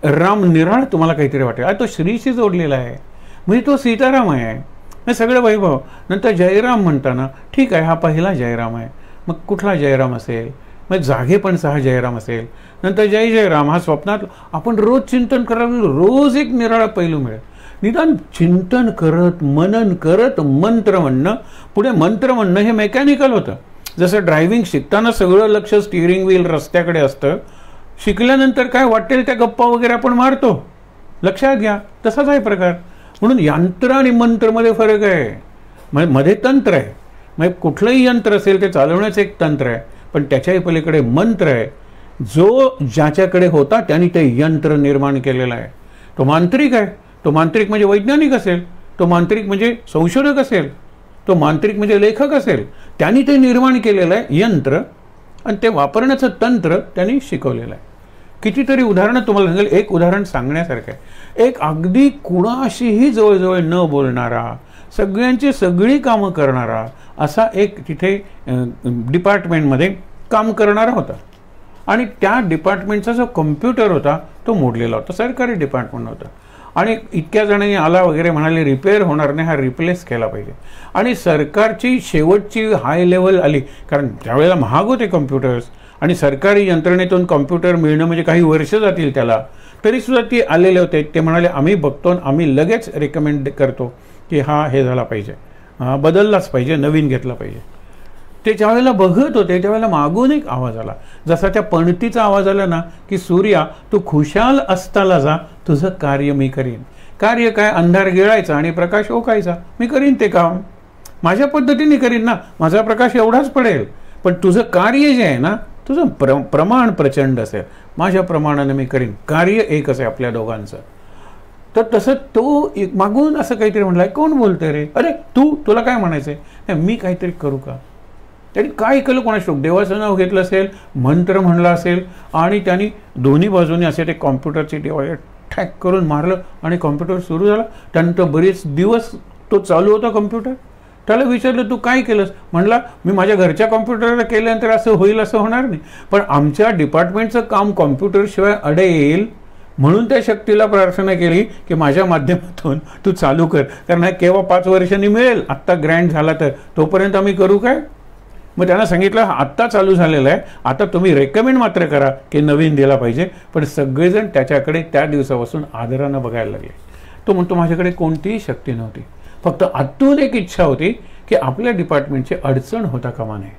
राम निराळ तुम्हाला काहीतरी वाटेल, तो श्रीशी जोडलेला आहे, म्हणजे तो सीताराम आहे, सगळं वैभव. नंतर जयराम म्हणताना, ठीक आहे हा पहिला जयराम आहे, मग कुठला जयराम असेल, मग जागेपणचा हा जयराम असेल. नंतर जय जयराम हा स्वप्नात. आपण रोज चिंतन करावं, रोज एक निराळा पैलू मिळेल. निदान चिंतन करत, मनन करत मंत्र म्हणणं. पुढे मंत्र म्हणणं हे मेकॅनिकल होतं. जसं ड्रायव्हिंग शिकताना सगळं लक्ष स्टिअरिंग व्हील रस्त्याकडे असतं, शिकल्यानंतर काय वाटेल त्या गप्पा वगैरे आपण मारतो, लक्षात घ्या. तसाच आहे प्रकार. म्हणून यंत्र आणि मंत्रमध्ये फरक आहे. म्हणजे मध्ये तंत्र आहे, म्हणजे कुठलंही यंत्र असेल ते चालवण्याचं एक तंत्र आहे, पण त्याच्याही पलीकडे मंत्र आहे. जो ज्याच्याकडे होता त्यांनी ते यंत्र निर्माण केलेलं आहे, तो मांत्रिक आहे. तो मांत्रिक म्हणजे वैज्ञानिक असेल, तो मांत्रिक म्हणजे संशोधक असेल, तो मांत्रिक म्हणजे लेखक असेल. त्यांनी ते निर्माण केलेलं आहे यंत्र आणि ते वापरण्याचं तंत्र त्यांनी शिकवलेलं आहे. कितीतरी उदाहरणं तुम्हाला सांगेल. एक उदाहरण सांगण्यासारखं आहे. एक अगदी कुणाशीही जवळजवळ न बोलणारा, सगळ्यांची सगळी कामं करणारा असा एक तिथे डिपार्टमेंटमध्ये काम करणारा होता. आणि त्या डिपार्टमेंटचा जो कम्प्युटर होता तो मोडलेला होता. सरकारी डिपार्टमेंट होता. आणि इतक्या जणांनी आला वगैरे म्हणाले रिपेअर होणार नाही, हा रिप्लेस केला पाहिजे. आणि सरकारची शेवटची हाय लेवल आली, कारण त्यावेळेला महाग होते कम्प्युटर्स आणि सरकारी यंत्रणेतून कम्प्युटर मिळणं म्हणजे काही वर्ष जातील त्याला. तरीसुद्धा ते आलेले होते. ते म्हणाले आम्ही बघतो, आम्ही लगेच रेकमेंड करतो की हे झाला पाहिजे, हा बदललाच पाहिजे, नवीन घेतला पाहिजे. ते ज्यावेळेला बघत होते त्यावेळेला मागून एक आवाज आला, जसा त्या पणतीचा आवाज आला ना की सूर्या तू खुशाल असताला जा, तुझं कार्य मी करीन. कार्य काय? अंधार गिळायचा आणि प्रकाश ओकायचा. मी करीन ते काम, माझ्या पद्धतीने करीन ना, माझा प्रकाश एवढाच पडेल. पण तुझं कार्य जे आहे ना, तुझं प्रमाण प्रचंड असेल, माझ्या प्रमाणाने मी करीन. कार्य एक असेल आपल्या दोघांचं. तर तसं तो एक मागून असं काहीतरी म्हणलाय. कोण बोलतंय रे? अरे तुला काय म्हणायचंय? नाही मी काहीतरी करू का? त्यांनी काय केलं कोणास ठाऊक, देवाचं नाव घेतलं असेल, मंत्र म्हणला असेल आणि त्यांनी दोन्ही बाजूने असे ते कॉम्प्युटरचे डिवाइडर ठॅक करून मारलं आणि कॉम्प्युटर सुरू झाला. त्यानंतर बरेच दिवस तो चालू होता कॉम्प्युटर. त्याला विचारलं तू काय केलंस? म्हणला मी माझ्या घरच्या कॉम्प्युटरला केल्यानंतर असं होईल असं होणार नाही, पण आमच्या डिपार्टमेंटचं काम कॉम्प्युटरशिवाय अडेल म्हणून त्या शक्तीला प्रार्थना केली की माझ्या माध्यमातून तू चालू कर, कारण हा केव्हा 5 वर्षांनी मिळेल, आत्ता ग्रँड झाला तर तोपर्यंत आम्ही करू काय. मग त्यांना सांगितलं आत्ता चालू झालेलं आहे, आता तुम्ही रेकमेंड मात्र करा की नवीन दिला पाहिजे. पण सगळेजण त्याच्याकडे त्या दिवसापासून आदरानं बघायला लागले. तो म्हणतो माझ्याकडे कोणतीही शक्ती नव्हती, फक्त आतून एक इच्छा होती की आपल्या डिपार्टमेंटची अडचण होता कामा नये.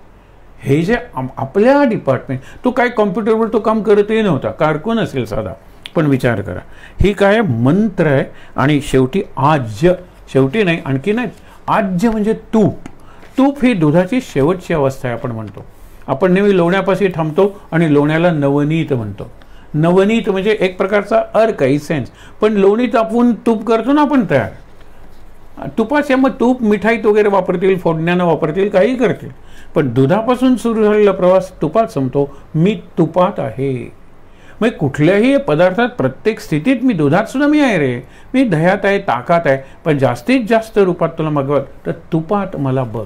हे जे आपल्या डिपार्टमेंट, तो काय कॉम्प्युटरवर तो काम करतही नव्हता, कारकून असेल साधा. पण विचार करा, ही काय मंत्र आहे. आणि शेवटी आज्य, शेवटी नाही आणखी नाही, आज्य म्हणजे तूप. तूप ही दुधाची शेवटची अवस्था आहे आपण म्हणतो. आपण नेहमी लोण्यापाशी थांबतो आणि लोण्याला नवनीत म्हणतो. नवनीत म्हणजे एक प्रकारचा अर्क इसेन्स. पण लोणी तापवून तूप करतो ना आपण तयार, तुपाचे मग तूप मिठाईत वगैरे वापरतील, फोडण्यानं वापरतील, काही करतील. पण दुधापासून सुरू झालेला प्रवास तुपात संपतो. मी तुपात आहे. मग कुठल्याही पदार्थात प्रत्येक स्थितीत मी दुधात सुद्धा मी आहे रे, मी दह्यात आहे, ताकात आहे, पण जास्तीत जास्त रूपात तुला मागवत तर तुपात मला बघ.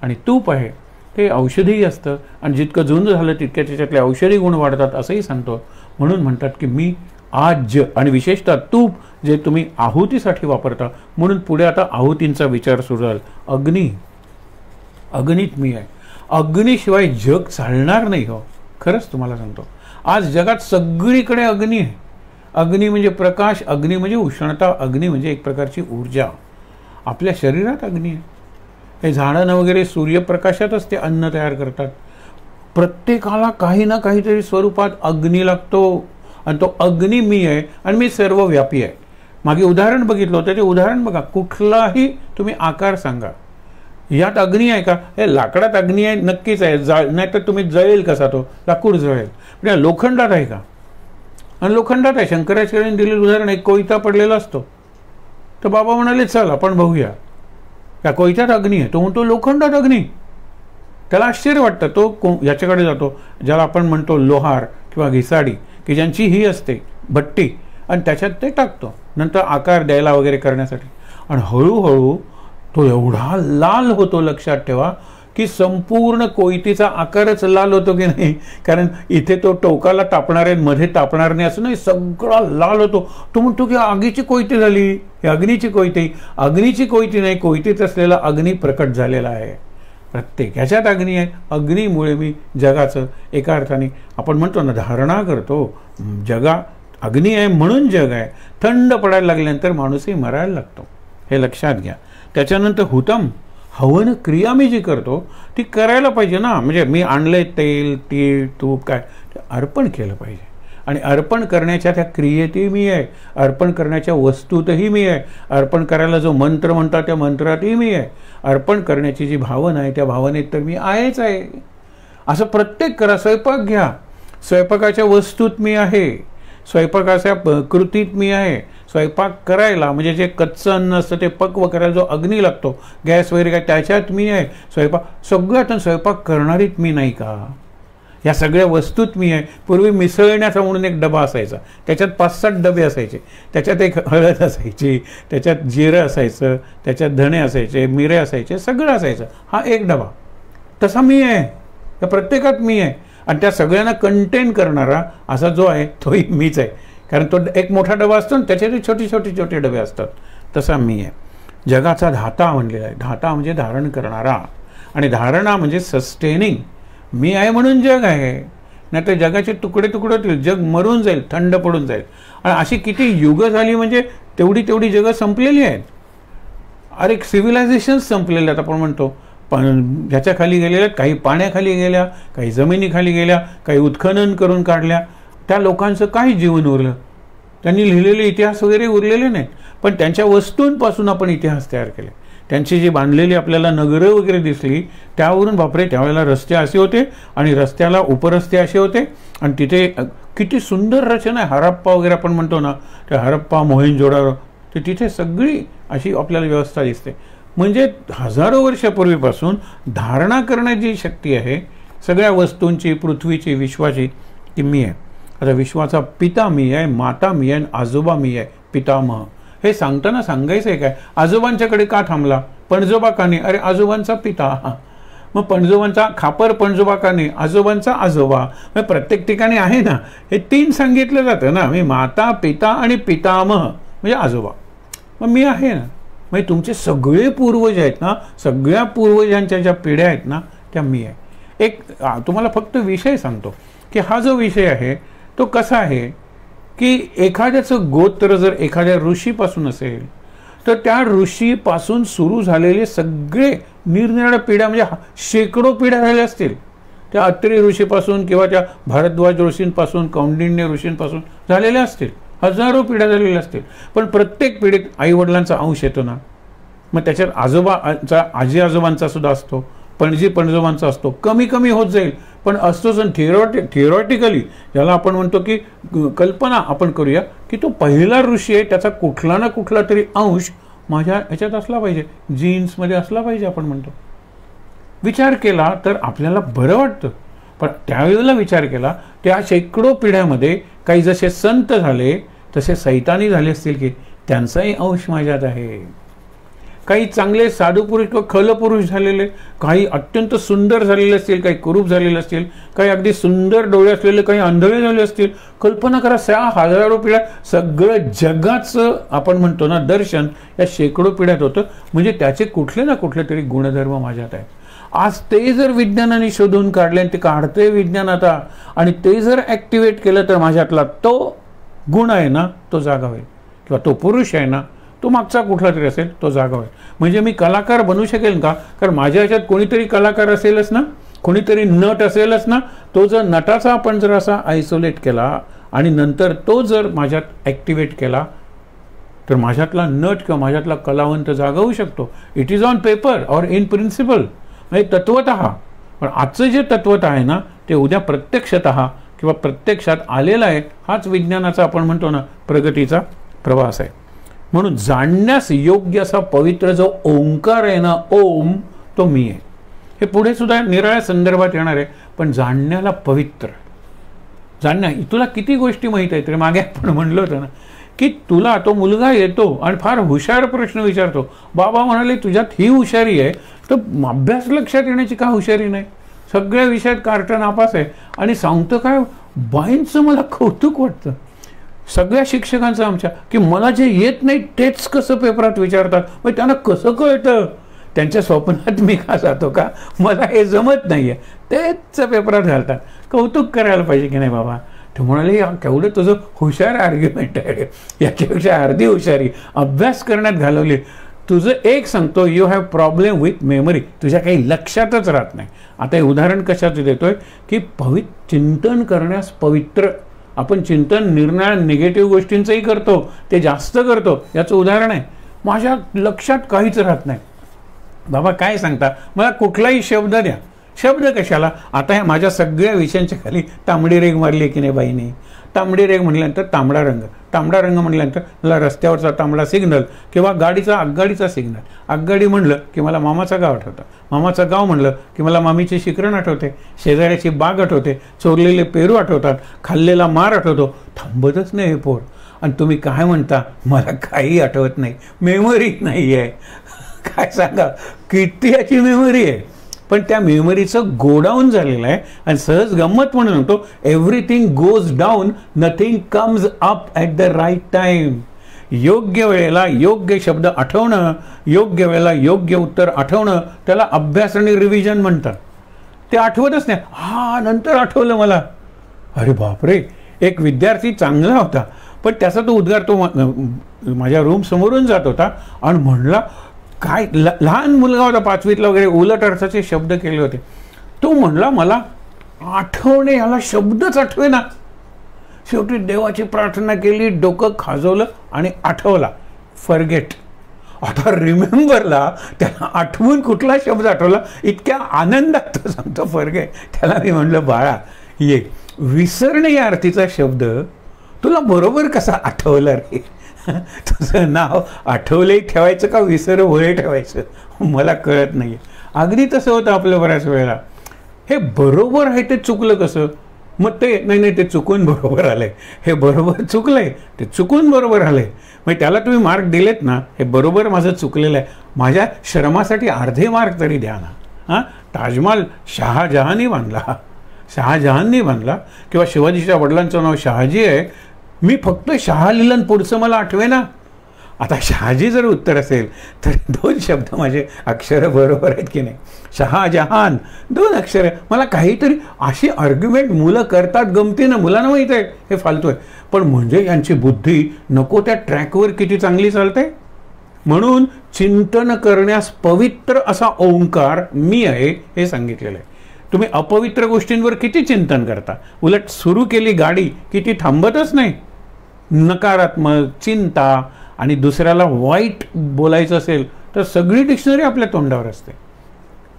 आणि तूप आहे ते औषधीही असतं आणि जितकं जुनं झालं तितक्या त्याच्यातले औषधी गुण वाढतात असंही सांगतो. म्हणून म्हणतात की मी आज्य, आणि विशेषतः तूप जे तुम्ही आहुतीसाठी वापरता. म्हणून पुढे आता आहुतींचा विचार सुरू झाला. अग्नी, अग्नीत मी आहे. अग्नीशिवाय जग चालणार नाही हो. खरंच तुम्हाला सांगतो, आज जगात सगळीकडे अग्नी आहे. अग्नी म्हणजे प्रकाश, अग्नी म्हणजे उष्णता, अग्नी म्हणजे एक प्रकारची ऊर्जा. आपल्या शरीरात अग्नी आहे. हे झाडांना वगैरे सूर्यप्रकाशातच ते अन्न तयार करतात. प्रत्येकाला काही ना काहीतरी स्वरूपात अग्नी लागतो आणि तो अग्नी मी आहे आणि मी सर्वव्यापी आहे. मागे उदाहरण बघितलं होतं, ते उदाहरण बघा. कुठलाही तुम्ही आकार सांगा, यात अग्नी आहे का? हे लाकडात अग्नी आहे नक्कीच आहे, नाही तर तुम्ही जळेल कसा तो, लाकूड जळेल. पण या लोखंडात आहे का? आणि लोखंडात आहे. शंकराचार्यांनी दिलेलं उदाहरण, एक कोयता पडलेला असतो, तर बाबा म्हणाले चल आपण बघूया त्या कोयत्यात अग्नी आहे. तो म्हणतो लोखंडात अग्नी. त्याला आश्चर्य वाटतं. तो याच्याकडे जातो ज्याला आपण म्हणतो लोहार किंवा घिसाडी, की ज्यांची ही असते भट्टी, आणि त्याच्यात ते टाकतो नंतर आकार द्यायला वगैरे करण्यासाठी. आणि हळूहळू तो एवढा लाल होतो, लक्षात ठेवा, की संपूर्ण कोयतीचा आकारच लाल होतो की नाही, कारण इथे तो टोकाला तापणार आहे, मध्ये तापणार नाही असं नाही, सगळा लाल होतो. तो म्हणतो की आगीची कोयती झाली, ही अग्नीची कोयती. अग्नीची कोयती नाही, कोयतीत असलेला अग्नी प्रकट झालेला आहे. प्रत्येक ह्याच्यात अग्नी आहे. अग्नीमुळे मी जगाचं एका अर्थाने आपण म्हणतो ना धारणा करतो. जगा अग्नी आहे म्हणून जग आहे. थंड पडायला लागल्यानंतर माणूसही मरायला लागतो, हे लक्षात घ्या. त्याच्यानंतर हुतम, हवन क्रिया मी जी करतो ती करायला पाहिजे ना. म्हणजे मी आणले तेल, तीळ, तूप, काय ते अर्पण केलं पाहिजे. आणि अर्पण करण्याच्या त्या क्रियेतही मी आहे, अर्पण करण्याच्या वस्तूतही मी आहे, अर्पण करायला जो मंत्र म्हणतात त्या मंत्रातही मी आहे, अर्पण करण्याची जी भावना आहे त्या भावनेत तर मी आहेच आहे. असं प्रत्येक करा. स्वयंपाक घ्या, स्वयंपाकाच्या वस्तूत मी आहे. स्वयंपाकाच्या कृतीत मी आहे. स्वयंपाक करायला म्हणजे जे कच्चं अन्न असतं ते पक्व करायला जो अग्नी लागतो, गॅस वगैरे काय, त्याच्यात मी आहे. सगळ्यात स्वयंपाक करणारीत मी नाही का? या सगळ्या वस्तूत मी आहे. पूर्वी मिसळण्याचा म्हणून एक डबा असायचा, त्याच्यात 5-7 डबे असायचे. त्याच्यात एक हळद असायची, त्याच्यात जिरं असायचं, त्याच्यात धणे असायचे, मिरे असायचे, सगळं असायचं. हा एक डबा. तसा मी आहे, त्या प्रत्येकात मी आहे. आणि त्या सगळ्यांना कंटेन करणारा असा जो आहे तोही मीच आहे. कारण तो एक मोठा डबा असतो ना, त्याच्यात छोटे डबे असतात. तसा मी आहे. जगाचा धाता म्हणलेला आहे. धाता म्हणजे धारण करणारा, आणि धारणा म्हणजे सस्टेनिंग. मी आहे म्हणून जग आहे, नाही तर जगाचे तुकडे होतील, जग मरून जाईल, थंड पडून जाईल. आणि अशी किती युग झाली म्हणजे तेवढी जगं संपलेली आहेत. अरे सिव्हिलायझेशन संपलेले आहेत आपण म्हणतो. पण ह्याच्या खाली गेलेल्या, काही पाण्याखाली गेल्या, काही जमिनीखाली गेल्या, काही उत्खनन करून काढल्या. त्या लोकांचं काही जीवन उरलं? त्यांनी लिहिलेले इतिहास वगैरे उरलेले नाहीत, पण त्यांच्या वस्तूंपासून आपण इतिहास तयार केले. त्यांची जी बांधलेली आपल्याला नगरं वगैरे दिसली त्यावरून बापरे, त्यावेळेला रस्ते असे होते आणि रस्त्याला उपरस्ते असे होते, आणि तिथे किती सुंदर रचना आहे. हरप्पा वगैरे आपण म्हणतो ना, ते हरप्पा, मोहेंजोदारो, तर तिथे सगळी अशी आपल्याला व्यवस्था दिसते. म्हणजे हजारो वर्षापूर्वीपासून धारणा करण्याची शक्ती आहे सगळ्या वस्तूंची, पृथ्वीची, विश्वाची, ती मी आहे. आता विश्वाचा पिता मी आहे, माता मी आहे, आजोबा मी आहे, पितामह. हे सांगताना सांगायचं आहे काय? आजोबांच्याकडे का थांबला? पणजोबा का नाही? अरे आजोबांचा पिता. मग पणजोबांचा खापर, पणजोबा का नाही? आजोबांचा आजोबा. मग प्रत्येक ठिकाणी आहे ना, हे 3 सांगितलं जातं ना. मी माता, पिता आणि पितामह म्हणजे आजोबा. मग मी आहे ना. म्हणजे तुमचे सगळे पूर्वज आहेत ना, सगळ्या पूर्वजांच्या ज्या पिढ्या आहेत ना, त्या मी आहे. एक तुम्हाला फक्त विषय सांगतो की हा जो विषय आहे तो कसा आहे की एखाद्याचं गोत्र जर एखाद्या ऋषीपासून असेल तर त्या ऋषीपासून सुरू झालेले सगळे निरनिराळ्या पिढ्या, म्हणजे शेकडो पिढ्या झाल्या असतील. त्या अत्रि ऋषीपासून किंवा त्या भारद्वाज ऋषींपासून, कौंडिन्य ऋषींपासून झालेल्या असतील. हजारो पिढ्या झालेल्या असतील. पण प्रत्येक पिढीत आईवडिलांचा अंश येतो ना. मग त्याच्यात आजोबांचा, आजी आजोबांचा सुद्धा असतो, पणजी पणजोबांचा असतो. कमी होत जाईल पण असतोच. थिअरॉटिकली ज्याला आपण म्हणतो की कल्पना आपण करूया की तो पहिला ऋषी आहे, त्याचा कुठला ना कुठला तरी अंश माझ्या ह्याच्यात असला पाहिजे, जीन्समध्ये असला पाहिजे आपण म्हणतो. विचार केला तर आपल्याला बरं वाटतं. पण त्यावेळेला विचार केला त्या शेकडो पिढ्यामध्ये काही जसे संत झाले तसे सैतानी झाले असतील की त्यांचाही अंश माझ्यात आहे. काही चांगले साधू पुरुष किंवा खल पुरुष झालेले, काही अत्यंत सुंदर झालेले असतील, काही कुरूप झालेले असतील, काही अगदी सुंदर डोळे असलेले, काही आंधळे झाले असतील. कल्पना करा, 6,000 पिढ्या सगळं जगाचं आपण म्हणतो ना दर्शन या शेकडो पिढ्यात होतं. म्हणजे त्याचे कुठले ना कुठले तरी गुणधर्म माझ्यात आहेत. आज ते जर विज्ञानाने शोधून काढले आणि ते काढते विज्ञान आता, आणि ते जर ॲक्टिवेट केलं तर माझ्यातला तो गुण आहे ना तो जागा होईल, किंवा तो पुरुष आहे ना तो मागचा कुठला तरी असेल तो जागा होईल. म्हणजे मी कलाकार बनू शकेल का? कारण माझ्या ह्याच्यात कोणीतरी कलाकार असेलच ना, कोणीतरी नट असेलच ना. तो जर नटाचा आपण जर असा आयसोलेट केला आणि नंतर तो जर माझ्यात ॲक्टिवेट केला तर माझ्यातला नट किंवा माझ्यातला कलावंत जागा होऊ शकतो. इट इज ऑन पेपर और इन प्रिन्सिपल, म्हणजे तत्वतः. पण आजचं जे तत्वतः आहे ना ते उद्या प्रत्यक्षतः किंवा प्रत्यक्षात आलेलं आहे. हाच विज्ञानाचा आपण म्हणतो ना प्रगतीचा प्रवास आहे. म्हणून जाणण्यास योग्य असा पवित्र जो ओंकार आहे ना, ओम, तो मी आहे. हे पुढे सुद्धा निराळ्या संदर्भात येणार आहे. पण जाणण्याला पवित्र जाणण्या, तुला किती गोष्टी माहीत आहेत रे. मागे आपण म्हणलं होतं ना की तुला तो मुलगा येतो आणि फार हुशार प्रश्न विचारतो. बाबा म्हणाले तुझ्यात ही हुशारी आहे तर अभ्यास लक्षात येण्याची का हुशारी नाही? सगळ्या विषयात कार्टन नापास आहे. आणि सांगतो काय, बाईंचं मला कौतुक वाटतं सगळ्या शिक्षकांचं आमच्या, की मला जे येत नाही तेच कसं पेपरात विचारतात. मग त्यांना कसं कळतं? त्यांच्या स्वप्नात मी का जातो का? मला हे जमत नाही आहे तेच पेपरात घालतात. कौतुक करायला पाहिजे की नाही बाबा? ते म्हणाले केवढं तुझं हुशार आर्ग्युमेंट आहे, याच्यापेक्षा अर्धी हुशारी अभ्यास करण्यात घालवली. तुझं एक सांगतो, you have problem with memory, तुझ्या काही लक्षातच राहत नाही. आता हे उदाहरण कशाचं देतोय की चिंतन करण्यास पवित्र. आपण चिंतन निर्णय निगेटिव्ह गोष्टींचंही करतो, ते जास्त करतो. याचं उदाहरण आहे, माझ्या लक्षात काहीच राहत नाही. बाबा काय सांगता, मला कुठलाही शब्द द्या. शब्द कशाला? आता ह्या माझ्या सगळ्या विषयांच्या खाली तांबडी रेग मारली की नाही बाईने, तांबडी रेघ म्हटल्यानंतर तांबडा रंग, तांबडा रंग म्हटल्यानंतर मला रस्त्यावरचा तांबडा सिग्नल किंवा आगगाडीचा सिग्नल. आगगाडी म्हणलं की मला मामाचं गाव आठवतं, मामाचं गाव म्हणलं की मला मामीची शिकरण आठवते, शेजाऱ्याची बाग आठवते, चोरलेले पेरू आठवतात, खाल्लेला मार आठवतो. थांबतच नाही हे पोर. आणि तुम्ही काय म्हणता मला काही आठवत नाही, मेमरी नाही आहे. काय सांगा, किती याची मेमरी आहे. पण त्या मेमरीचं गोडाऊन झालेलं आहे. आणि सहज गंमत म्हणून म्हणतो, everything goes down, nothing comes up at the right time. योग्य वेळेला योग्य शब्द आठवणं, योग्य वेळेला योग्य उत्तर आठवणं, त्याला अभ्यास आणि रिव्हिजन म्हणतात. ते आठवतच नाही. हा नंतर आठवलं मला. अरे बापरे, एक विद्यार्थी चांगला होता, पण त्याचा तो उद्गार, तो माझ्या रूम समोरून जात होता आणि म्हणला, काय लहान मुलगा होता 5वीतला वगैरे, उलट अर्थाचे शब्द केले होते. तो म्हणला मला आठवणे, याला शब्दच आठवेना. शेवटी देवाची प्रार्थना केली, डोकं खाजवलं आणि आठवला, फॉरगेट. आता रिमेंबरला त्याला आठवून कुठला शब्द आठवला, इतक्या आनंदात तो सांगतो फॉरगेट. त्याला मी म्हणलं, बाळा ये, विसरणे या अर्थीचा शब्द तुला बरोबर कसा आठवला रे? तुझं नाव आठवले ठेवायचं का विसर भोळे ठेवायचं मला कळत नाही. अगदी तसं होतं आपलं बऱ्याच वेळेला. हे बरोबर आहे ते चुकलं कसं? मग ते नाही ते चुकून बरोबर आलंय, हे बरोबर चुकलंय, ते चुकून बरोबर आलंय. मग त्याला तुम्ही मार्क दिलेत ना, हे बरोबर माझं चुकलेलं आहे, माझ्या श्रमासाठी अर्धे मार्क तरी द्या ना. हां, ताजमहाल शहाजहाननी बांधला, शहाजहाननी बांधला, किंवा शिवाजीच्या वडिलांचं नाव शहाजी आहे, मी फक्त शहा लिहिलं, पुढचं मला आठवे ना. आता शहाजी जर उत्तर असेल तर 2 शब्द माझे अक्षरं बरोबर आहेत की नाही? शहाजहान 2 अक्षरं. मला काहीतरी अशी आर्ग्युमेंट मुलं करतात गमतीनं, मुलांना माहीत आहे हे फालतू आहे, पण म्हणजे यांची बुद्धी नको त्या ट्रॅकवर किती चांगली चालते. म्हणून चिंतन करण्यास पवित्र असा ओंकार मी आहे हे सांगितलेलं आहे. तुम्ही अपवित्र गोष्टींवर किती चिंतन करता, उलट सुरू केली गाडी की ती थांबतच नाही. नकारात्मक चिंता आणि दुसऱ्याला वाईट बोलायचं असेल तर सगळी डिक्शनरी आपल्या तोंडावर असते.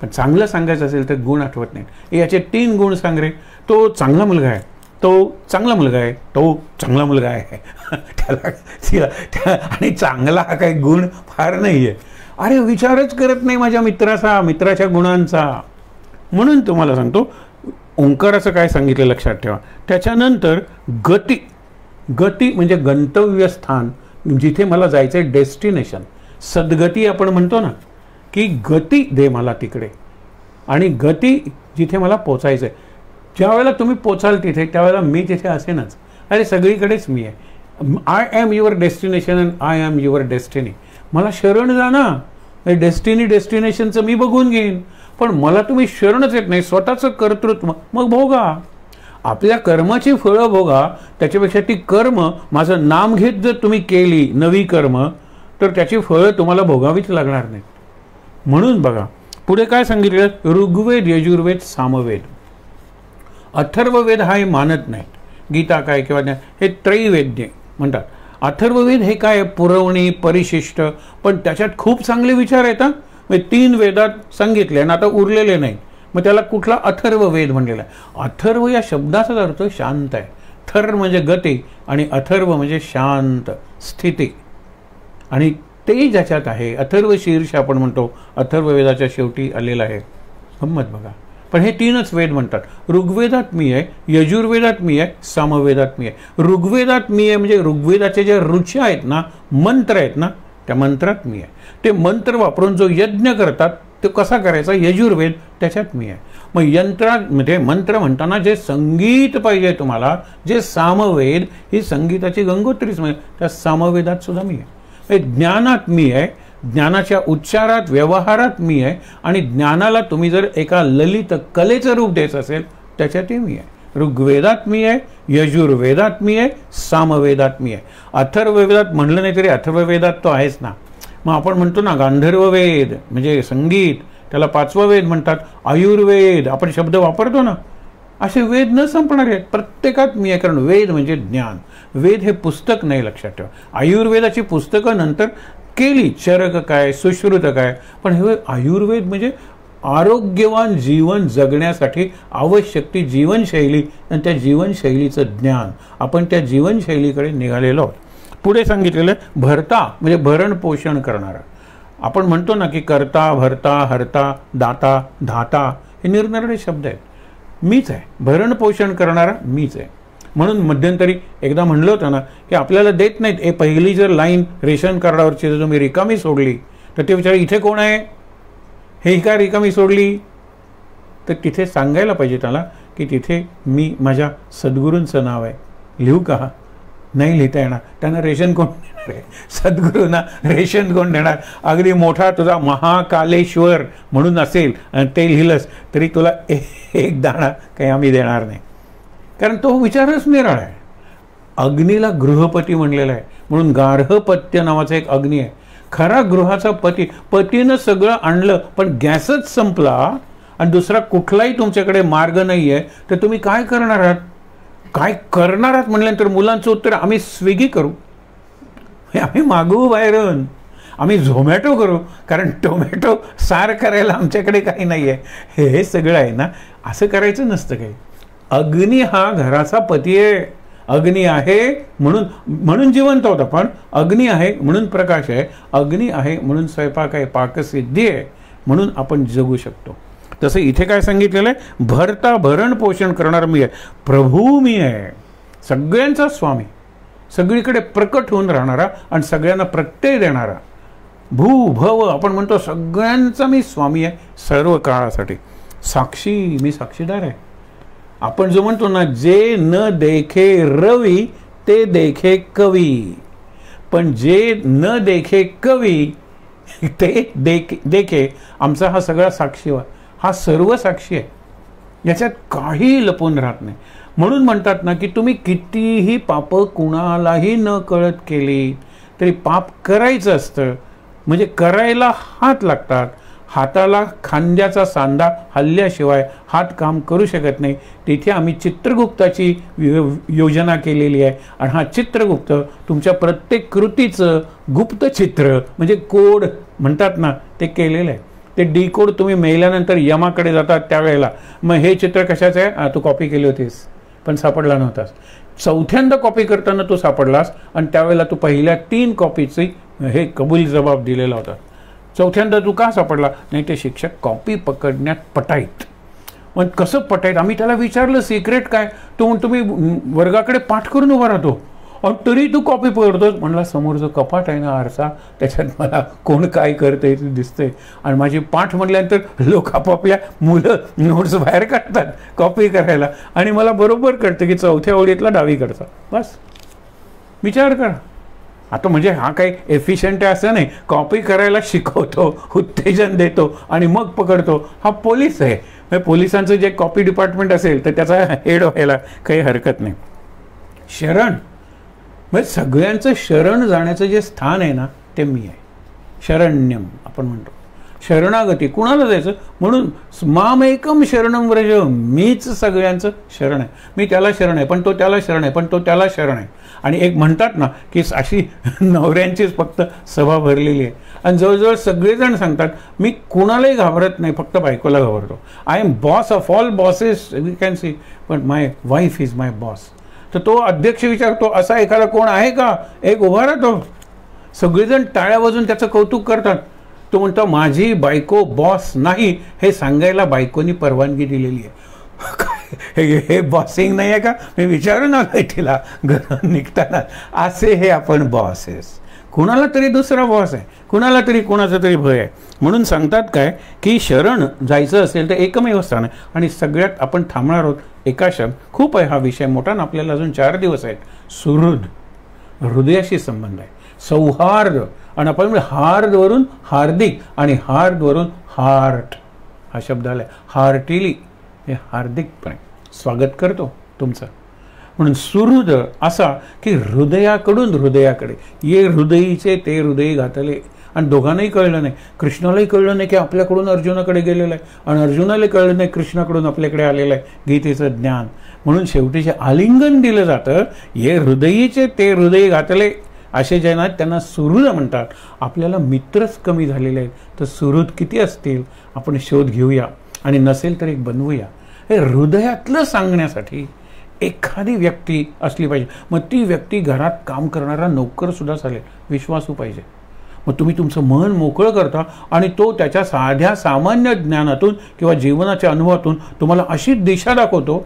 पण चांगलं सांगायचं असेल तर गुण आठवत नाही. याचे 3 गुण सांग रे. तो चांगला मुलगा आहे, तो चांगला मुलगा आहे, तो चांगला मुलगा आहे. तिला आणि चांगला हा काही गुण फार नाही आहे. अरे विचारच करत नाही माझ्या मित्राच्या गुणांचा. म्हणून तुम्हाला सांगतो, ओंकाराचं काय सांगितलं लक्षात ठेवा. त्याच्यानंतर गती म्हणजे गंतव्यस्थान, जिथे मला जायचं आहे, डेस्टिनेशन. सद्गती आपण म्हणतो ना, की गती दे मला तिकडे, आणि गती जिथे मला पोचायचं आहे. ज्या वेळेला तुम्ही पोचाल तिथे, त्यावेळेला मी तिथे असेनच. अरे सगळीकडेच मी आहे. I am your destination and I am your destiny. मला शरण जा ना, डेस्टिनेशनचं मी बघून घेईन. पण मला तुम्ही शरणच येत नाही, स्वतःचं कर्तृत्व, मग भोगा. आपल्या कर्माची फळं भोगा. त्याच्यापेक्षा ती कर्म माझं नाम घेत जर तुम्ही केली, नवी कर्म, तर त्याची फळं तुम्हाला भोगावीच लागणार नाहीत. म्हणून बघा पुढे काय सांगितलं, ऋग्वेद, यजुर्वेद, सामवेद. अथर्ववेद हा हे मानत नाहीत. गीता काय किंवा हे त्रैवेद्य म्हणतात. अथर्ववेद हे काय, पुरवणी, परिशिष्ट, पण त्याच्यात खूप चांगले विचार आहेत. म्हणजे 3 वेदात सांगितले आणि आता उरलेले नाही, मग त्याला कुठला अथर्ववेद म्हणलेला आहे. अथर्व या शब्दाचाच अर्थ शांत आहे. थर म्हणजे गती आणि अथर्व म्हणजे शांत स्थिती, आणि ते ज्याच्यात आहे. अथर्व शीर्ष आपण म्हणतो, अथर्ववेदाच्या शेवटी आलेला आहे. गंमत बघा. पण हे 3च वेद म्हणतात. ऋग्वेदात मी आहे, यजुर्वेदात मी आहे, सामवेदात मी आहे. ऋग्वेदात मी आहे म्हणजे ऋग्वेदाचे जे ऋचा आहेत ना, मंत्र आहेत ना, त्या मंत्रात मी आहे. ते मंत्र वापरून जो यज्ञ करतात तो कसा करायचा, यजुर्वेद, त्याच्यात मी आहे. मग यंत्रामध्ये मंत्र म्हणताना जे संगीत पाहिजे तुम्हाला, जे सामवेद, ही संगीताची गंगोत्रीच म्हणजे त्या सामवेदात सुद्धा मी आहे. ज्ञानात मी आहे, ज्ञानाच्या उच्चारात, व्यवहारात मी आहे, आणि ज्ञानाला तुम्ही जर एका ललित कलेचं रूप द्यायचं असेल त्याच्यातही मी आहे. ऋग्वेदात मी आहे, यजुर्वेदात मी आहे, सामवेदात मी आहे. अथर्ववेदात म्हणलं नाही तरी अथर्ववेदात तो आहेच ना. मग आपण म्हणतो ना गांधर्ववेद म्हणजे संगीत, त्याला 5वा वेद म्हणतात. आयुर्वेद आपण शब्द वापरतो ना, असे वेद न संपणारे आहेत. प्रत्येकात मी आहे, कारण वेद म्हणजे ज्ञान. वेद हे पुस्तक नाही, लक्षात ठेवा. आयुर्वेदाची पुस्तकं नंतर केली, चरक काय, सुश्रुत काय, पण हे आयुर्वेद म्हणजे आरोग्यवान जीवन जगण्यासाठी आवश्यक ती जीवनशैली आणि त्या जीवनशैलीचं ज्ञान, आपण त्या जीवनशैलीकडे निघालेलो आहोत. पुढे सांगितलेलं भरता म्हणजे भरण पोषण करणारा. आपण म्हणतो ना की करता, भरता, हरता, दाता, धाता हे निरनिराळे शब्द आहेत. मीच आहे, भरण पोषण करणारा मीच आहे. म्हणून मध्यंतरी एकदा म्हणलं होतं ना की आपल्याला देत नाहीत. हे पहिली जर लाईन रेशन कार्डावरची जर तुम्ही रिकामी सोडली तर ते विचार इथे कोण आहे, हे का रिकामी सोडली, तर तिथे सांगायला पाहिजे त्याला की तिथे मी माझ्या सद्गुरूंचं नाव आहे. लिहू का, नाही लिहिता येणार. त्यांना रेशन कोण देणार आहे, सद्गुरूंना रेशन कोण देणार. अगदी मोठा तुझा महाकालेश्वर म्हणून असेल आणि ते लिहिलंस तरी तुला एक दाणा काही आम्ही देणार नाही, कारण तो विचारच निराळा आहे. अग्नीला गृहपती म्हणलेला आहे, म्हणून गार्हपत्य नावाचा एक अग्नी आहे. खरा गृहाचा पती, पतीनं सगळं आणलं पण गॅसच संपला आणि दुसरा कुठलाही तुमच्याकडे मार्ग नाही आहे, तर तुम्ही काय करणार आहात. काय करणार आहात म्हटल्यानंतर मुलांचं उत्तर आम्ही स्विगी करू, आम्ही मागवू बाहेरून, आम्ही झोमॅटो करू, कारण टोमॅटो सार करायला आमच्याकडे काही नाही आहे. हे सगळं आहे ना, असं करायचं नसतं काही. अग्नी हा घराचा पती आहे. अग्नी आहे म्हणून जिवंत होता, पण अग्नी आहे म्हणून प्रकाश आहे, अग्नी आहे म्हणून स्वयंपाक आहे, पाकसिद्धी आहे, म्हणून आपण जगू शकतो. तसं इथे काय सांगितलेलं आहे, भरता भरण पोषण करणारा मी आहे, प्रभू मी आहे, सगळ्यांचा स्वामी, सगळीकडे प्रकट होऊन राहणारा आणि सगळ्यांना प्रत्यय देणारा. भू भव आपण म्हणतो सगळ्यांचा मी स्वामी आहे सर्व काळासाठी. साक्षी मी साक्षीदार आहे. आपण जो म्हणतो ना, जे न देखे रवी ते देखे कवी, पण जे न देखे कवी ते देखे. आमचा हा सगळा साक्षी, हा सर्व साक्षी आहे, याच्यात काही लपून राहत नाही. म्हणून म्हणतात ना की तुम्ही कितीही पाप कुणालाही न कळत केली तरी पाप करायचं असतं, म्हणजे करायला हात लागतात. हाताला खांद्याचा सांधा हल्ल्याशिवाय हात काम करू शकत नाही. तिथे आम्ही चित्रगुप्ताची योजना केलेली आहे आणि हा चित्रगुप्त तुमच्या प्रत्येक कृतीचं गुप्त चित्र म्हणजे कोड म्हणतात ना ते केलेलं आहे. ते डी कोड तुम्ही मेल्यानंतर यमाकडे जातात त्यावेळेला मग हे चित्र कशाचं आहे, तू कॉपी केली होतीस पण सापडला नव्हतास. चौथ्यांदा कॉपी करताना तू सापडलास आणि त्यावेळेला तू पहिल्या 3 कॉपीची हे कबूल जबाब दिलेला होता. चौथ्यांदा तू का सापडला नाही, ते शिक्षक कॉपी पकडण्यात पटाईत. मग कसं पटाईत, आम्ही त्याला विचारलं सिक्रेट काय, तो म्हणतो मी वर्गाकडे पाठ करून उभा राहतो आणि तरी तू कॉपी पकडतोस. म्हणला समोरचं कपाट आहे ना आरसा, त्याच्यात मला कोण काय करतंय ते दिसतंय आणि माझी पाठ म्हटल्यानंतर लोक आपापल्या मुलं नोट्स बाहेर काढतात कॉपी करायला आणि मला बरोबर कळतं की चौथ्या ओळीतला डावीकडचा. बस विचार करा. आता म्हणजे हा काही एफिशियंट आहे असं नाही, कॉपी करायला शिकवतो, उत्तेजन देतो आणि मग पकडतो. हा पोलीस आहे, म्हणजे पोलिसांचं जे कॉपी डिपार्टमेंट असेल तर त्याचा हेड व्हायला काही हरकत नाही. शरण म्हणजे सगळ्यांचं शरण जाण्याचं जे स्थान आहे ना ते मी आहे. शरण्यम आपण म्हणतो, शरणागती कुणाला जायचं, म्हणून मामेकम शरणम व्रज, मीच सगळ्यांचं शरण आहे. मी त्याला शरण आहे पण तो त्याला शरण आहे पण तो त्याला शरण आहे. आणि एक म्हणतात ना की अशी नवऱ्यांचीच फक्त सभा भरलेली आहे आणि जवळजवळ सगळेजण सांगतात मी कुणालाही घाबरत नाही, फक्त बायकोला घाबरतो. I am boss of all bosses we can see, पण my wife is my boss. तर तो अध्यक्ष विचारतो असा एखादा कोण आहे का, एक उभा राहतो, सगळेजण टाळ्या वाजून त्याचं कौतुक करतात. तो म्हणतो माझी बायको बॉस नाही हे सांगायला बायकोनी परवानगी दिलेली आहे. हे बॉसिंग नाही आहे का, मी विचारून आलोय तिला घरून निघताना. असे हे आपण बॉसेस, कुणाला तरी दुसरा बॉस आहे, कुणाला तरी कोणाचा तरी भय आहे. म्हणून सांगतात काय की शरण जायचं असेल तर एकमेव स्थान आहे. आणि सगळ्यात आपण थांबणार आहोत एका शब्द, खूप आहे हा विषय मोठा ना, आपल्याला अजून 4 दिवस आहेत. सुहृद, हृदयाशी संबंध आहे, सौहार्द. आणि आपण हार्दवरून हार्दिक आणि हार्दवरून हार्ट हा शब्द आला. हार्टिली हे हार्दिकपणे स्वागत करतो तुमचं. म्हणून सुहृद असा की हृदयाकडून हृदयाकडे, ये हृदयीचे ते हृदयी घातले. आणि दोघांनाही कळलं नाही, कृष्णालाही कळलं नाही की आपल्याकडून अर्जुनाकडे गेलेलं आहे आणि अर्जुनाला कळलं नाही कृष्णाकडून आपल्याकडे आलेलं आहे गीतेचं ज्ञान. म्हणून शेवटी जे आलिंगन दिलं जातं, ये हृदयीचे ते हृदयी घातले, असे जे आहेत त्यांना सुहृद म्हणतात. आपल्याला मित्रच कमी झालेले आहेत, तर सुहृद किती असतील आपण शोध घेऊया, आणि नसेल तर एक बनवूया. हे हृदयातलं सांगण्यासाठी एखादी व्यक्ती असली पाहिजे. मग ती व्यक्ती घरात काम करणारा नोकरसुद्धा चालेल, विश्वासू पाहिजे. मग तुम्ही तुमचं मन मोकळं करता आणि तो त्याच्या साध्या सामान्य ज्ञानातून किंवा जीवनाच्या अनुभवातून तुम्हाला अशी दिशा दाखवतो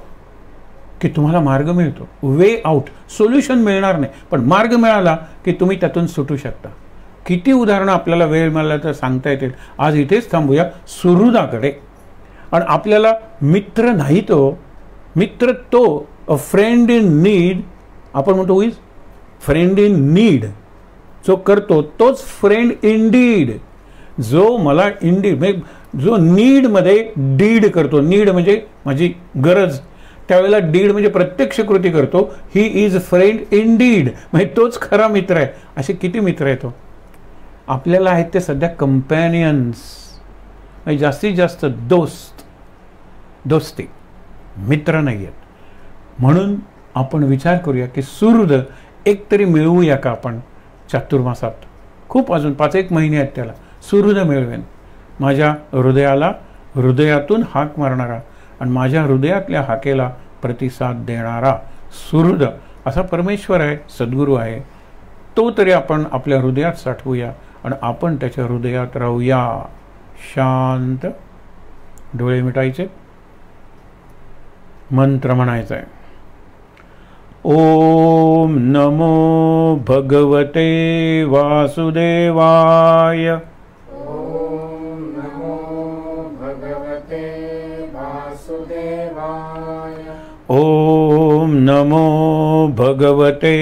की तुम्हाला मार्ग मिळतो. वे आउट, सोल्युशन मिळणार नाही, पण मार्ग मिळाला की तुम्ही त्यातून सुटू शकता. किती उदाहरणं आपल्याला वेळ मिळाला तर सांगता येतील. आज इथेच थांबूया सुहृदाकडे. आणि आपल्याला मित्र नाही तो, मित्र तो, अ फ्रेंड इन नीड. आपण म्हणतो हु इज फ्रेंड इन नीड. जो करतो तोच फ्रेंड इंडीड. जो मला इंडीड म्हणजे जो नीडमध्ये डीड करतो, नीड म्हणजे माझी गरज, त्यावेळेला डीड म्हणजे प्रत्यक्ष कृती करतो, ही इज फ्रेंड इंडीड. म्हणजे तोच खरा मित्र आहे. असे किती मित्र आहेत तो आपल्याला आहेत ते सध्या कंपॅनियन्स, म्हणजे जास्तीत जास्त दोस्ती, मित्र नाही आहेत. म्हणून आपण विचार करूया की सुहृद एक तरी मिळवूया का आपण चातुर्मासात. खूप अजून 5-1 महिने आहेत त्याला. सुहृद मिळवेन, माझ्या हृदयाला हृदयातून हाक मारणारा आणि माझ्या हृदयातल्या हाकेला प्रतिसाद देणारा सुहृद असा परमेश्वर आहे, सद्गुरू आहे. तो तरी आपण आपल्या हृदयात साठवूया आणि आपण त्याच्या हृदयात राहूया. शांत, डोळे मिटायचे, मंत्र म्हणायचा आहे. ओम नमो भगवते वासुदेवाय. ओम नमो भगवते वासुदेवाय. ओम नमो भगवते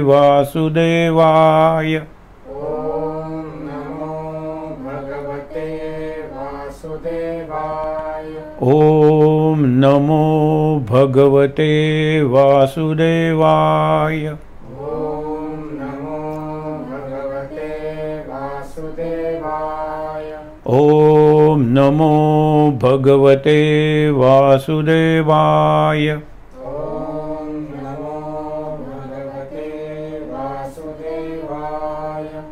वासुदेवाय. ओम नमो भगवते वासुदेवाय. ओम नमो भगवते वासुदेवाय. ओम नमो भगवते वासुदेवाय. ओम नमो भगवते वासुदेवाय. ओम नमो भगवते वासुदेवाय.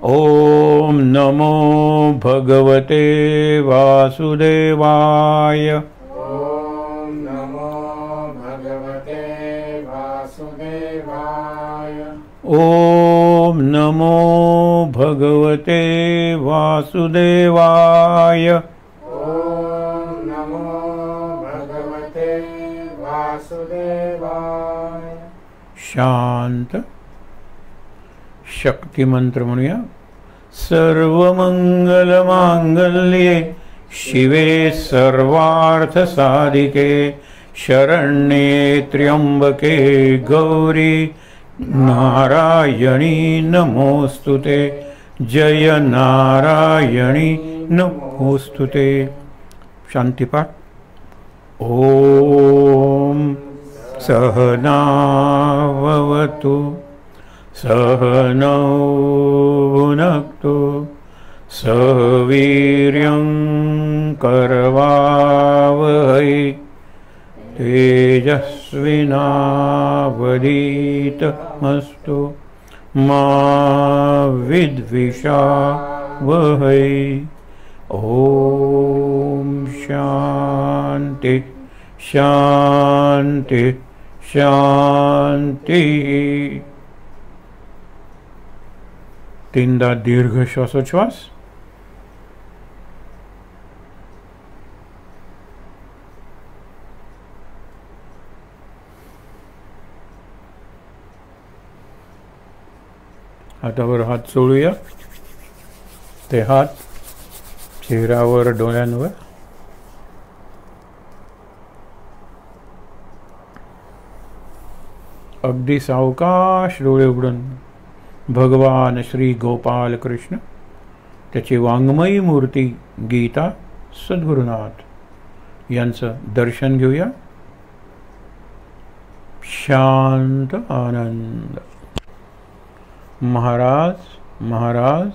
ओम नमो भगवते वासुदेवाय. ओम नमो भगवते वासुदेवाय. ओम नमो भगवते वासुदेवाय. ओम नमो भगवते वासुदेवाय. शांत. शक्ती मंत्र म्हणूया. सर्वमंगलमांगल्ये शिवे सर्वार्थसाधिके शरण्ये त्र्यंबके गौरी नारायणी नमोस्तुते. जय नारायणी नमोस्तुते. शांतिपाठ. ओम सहनाववतु सहनौ भुनक्तु सह वीर्यं करवावहै तेजस्विनावधीतमस्तु मा विद्विषावहै. ओम शांति शांति शांति. 3दा दीर्घ श्वासोच्छ्वास. हातावर हात चोळूया. ते हात चेहऱ्यावर, डोळ्यांवर. अगदी सावकाश डोळे उघडून भगवान श्री गोपाल कृष्ण, त्याची वाङ्मयी मूर्ती गीता सद्गुरुनाथ यांचं दर्शन घेऊया. शांत आनंद. महाराज महाराज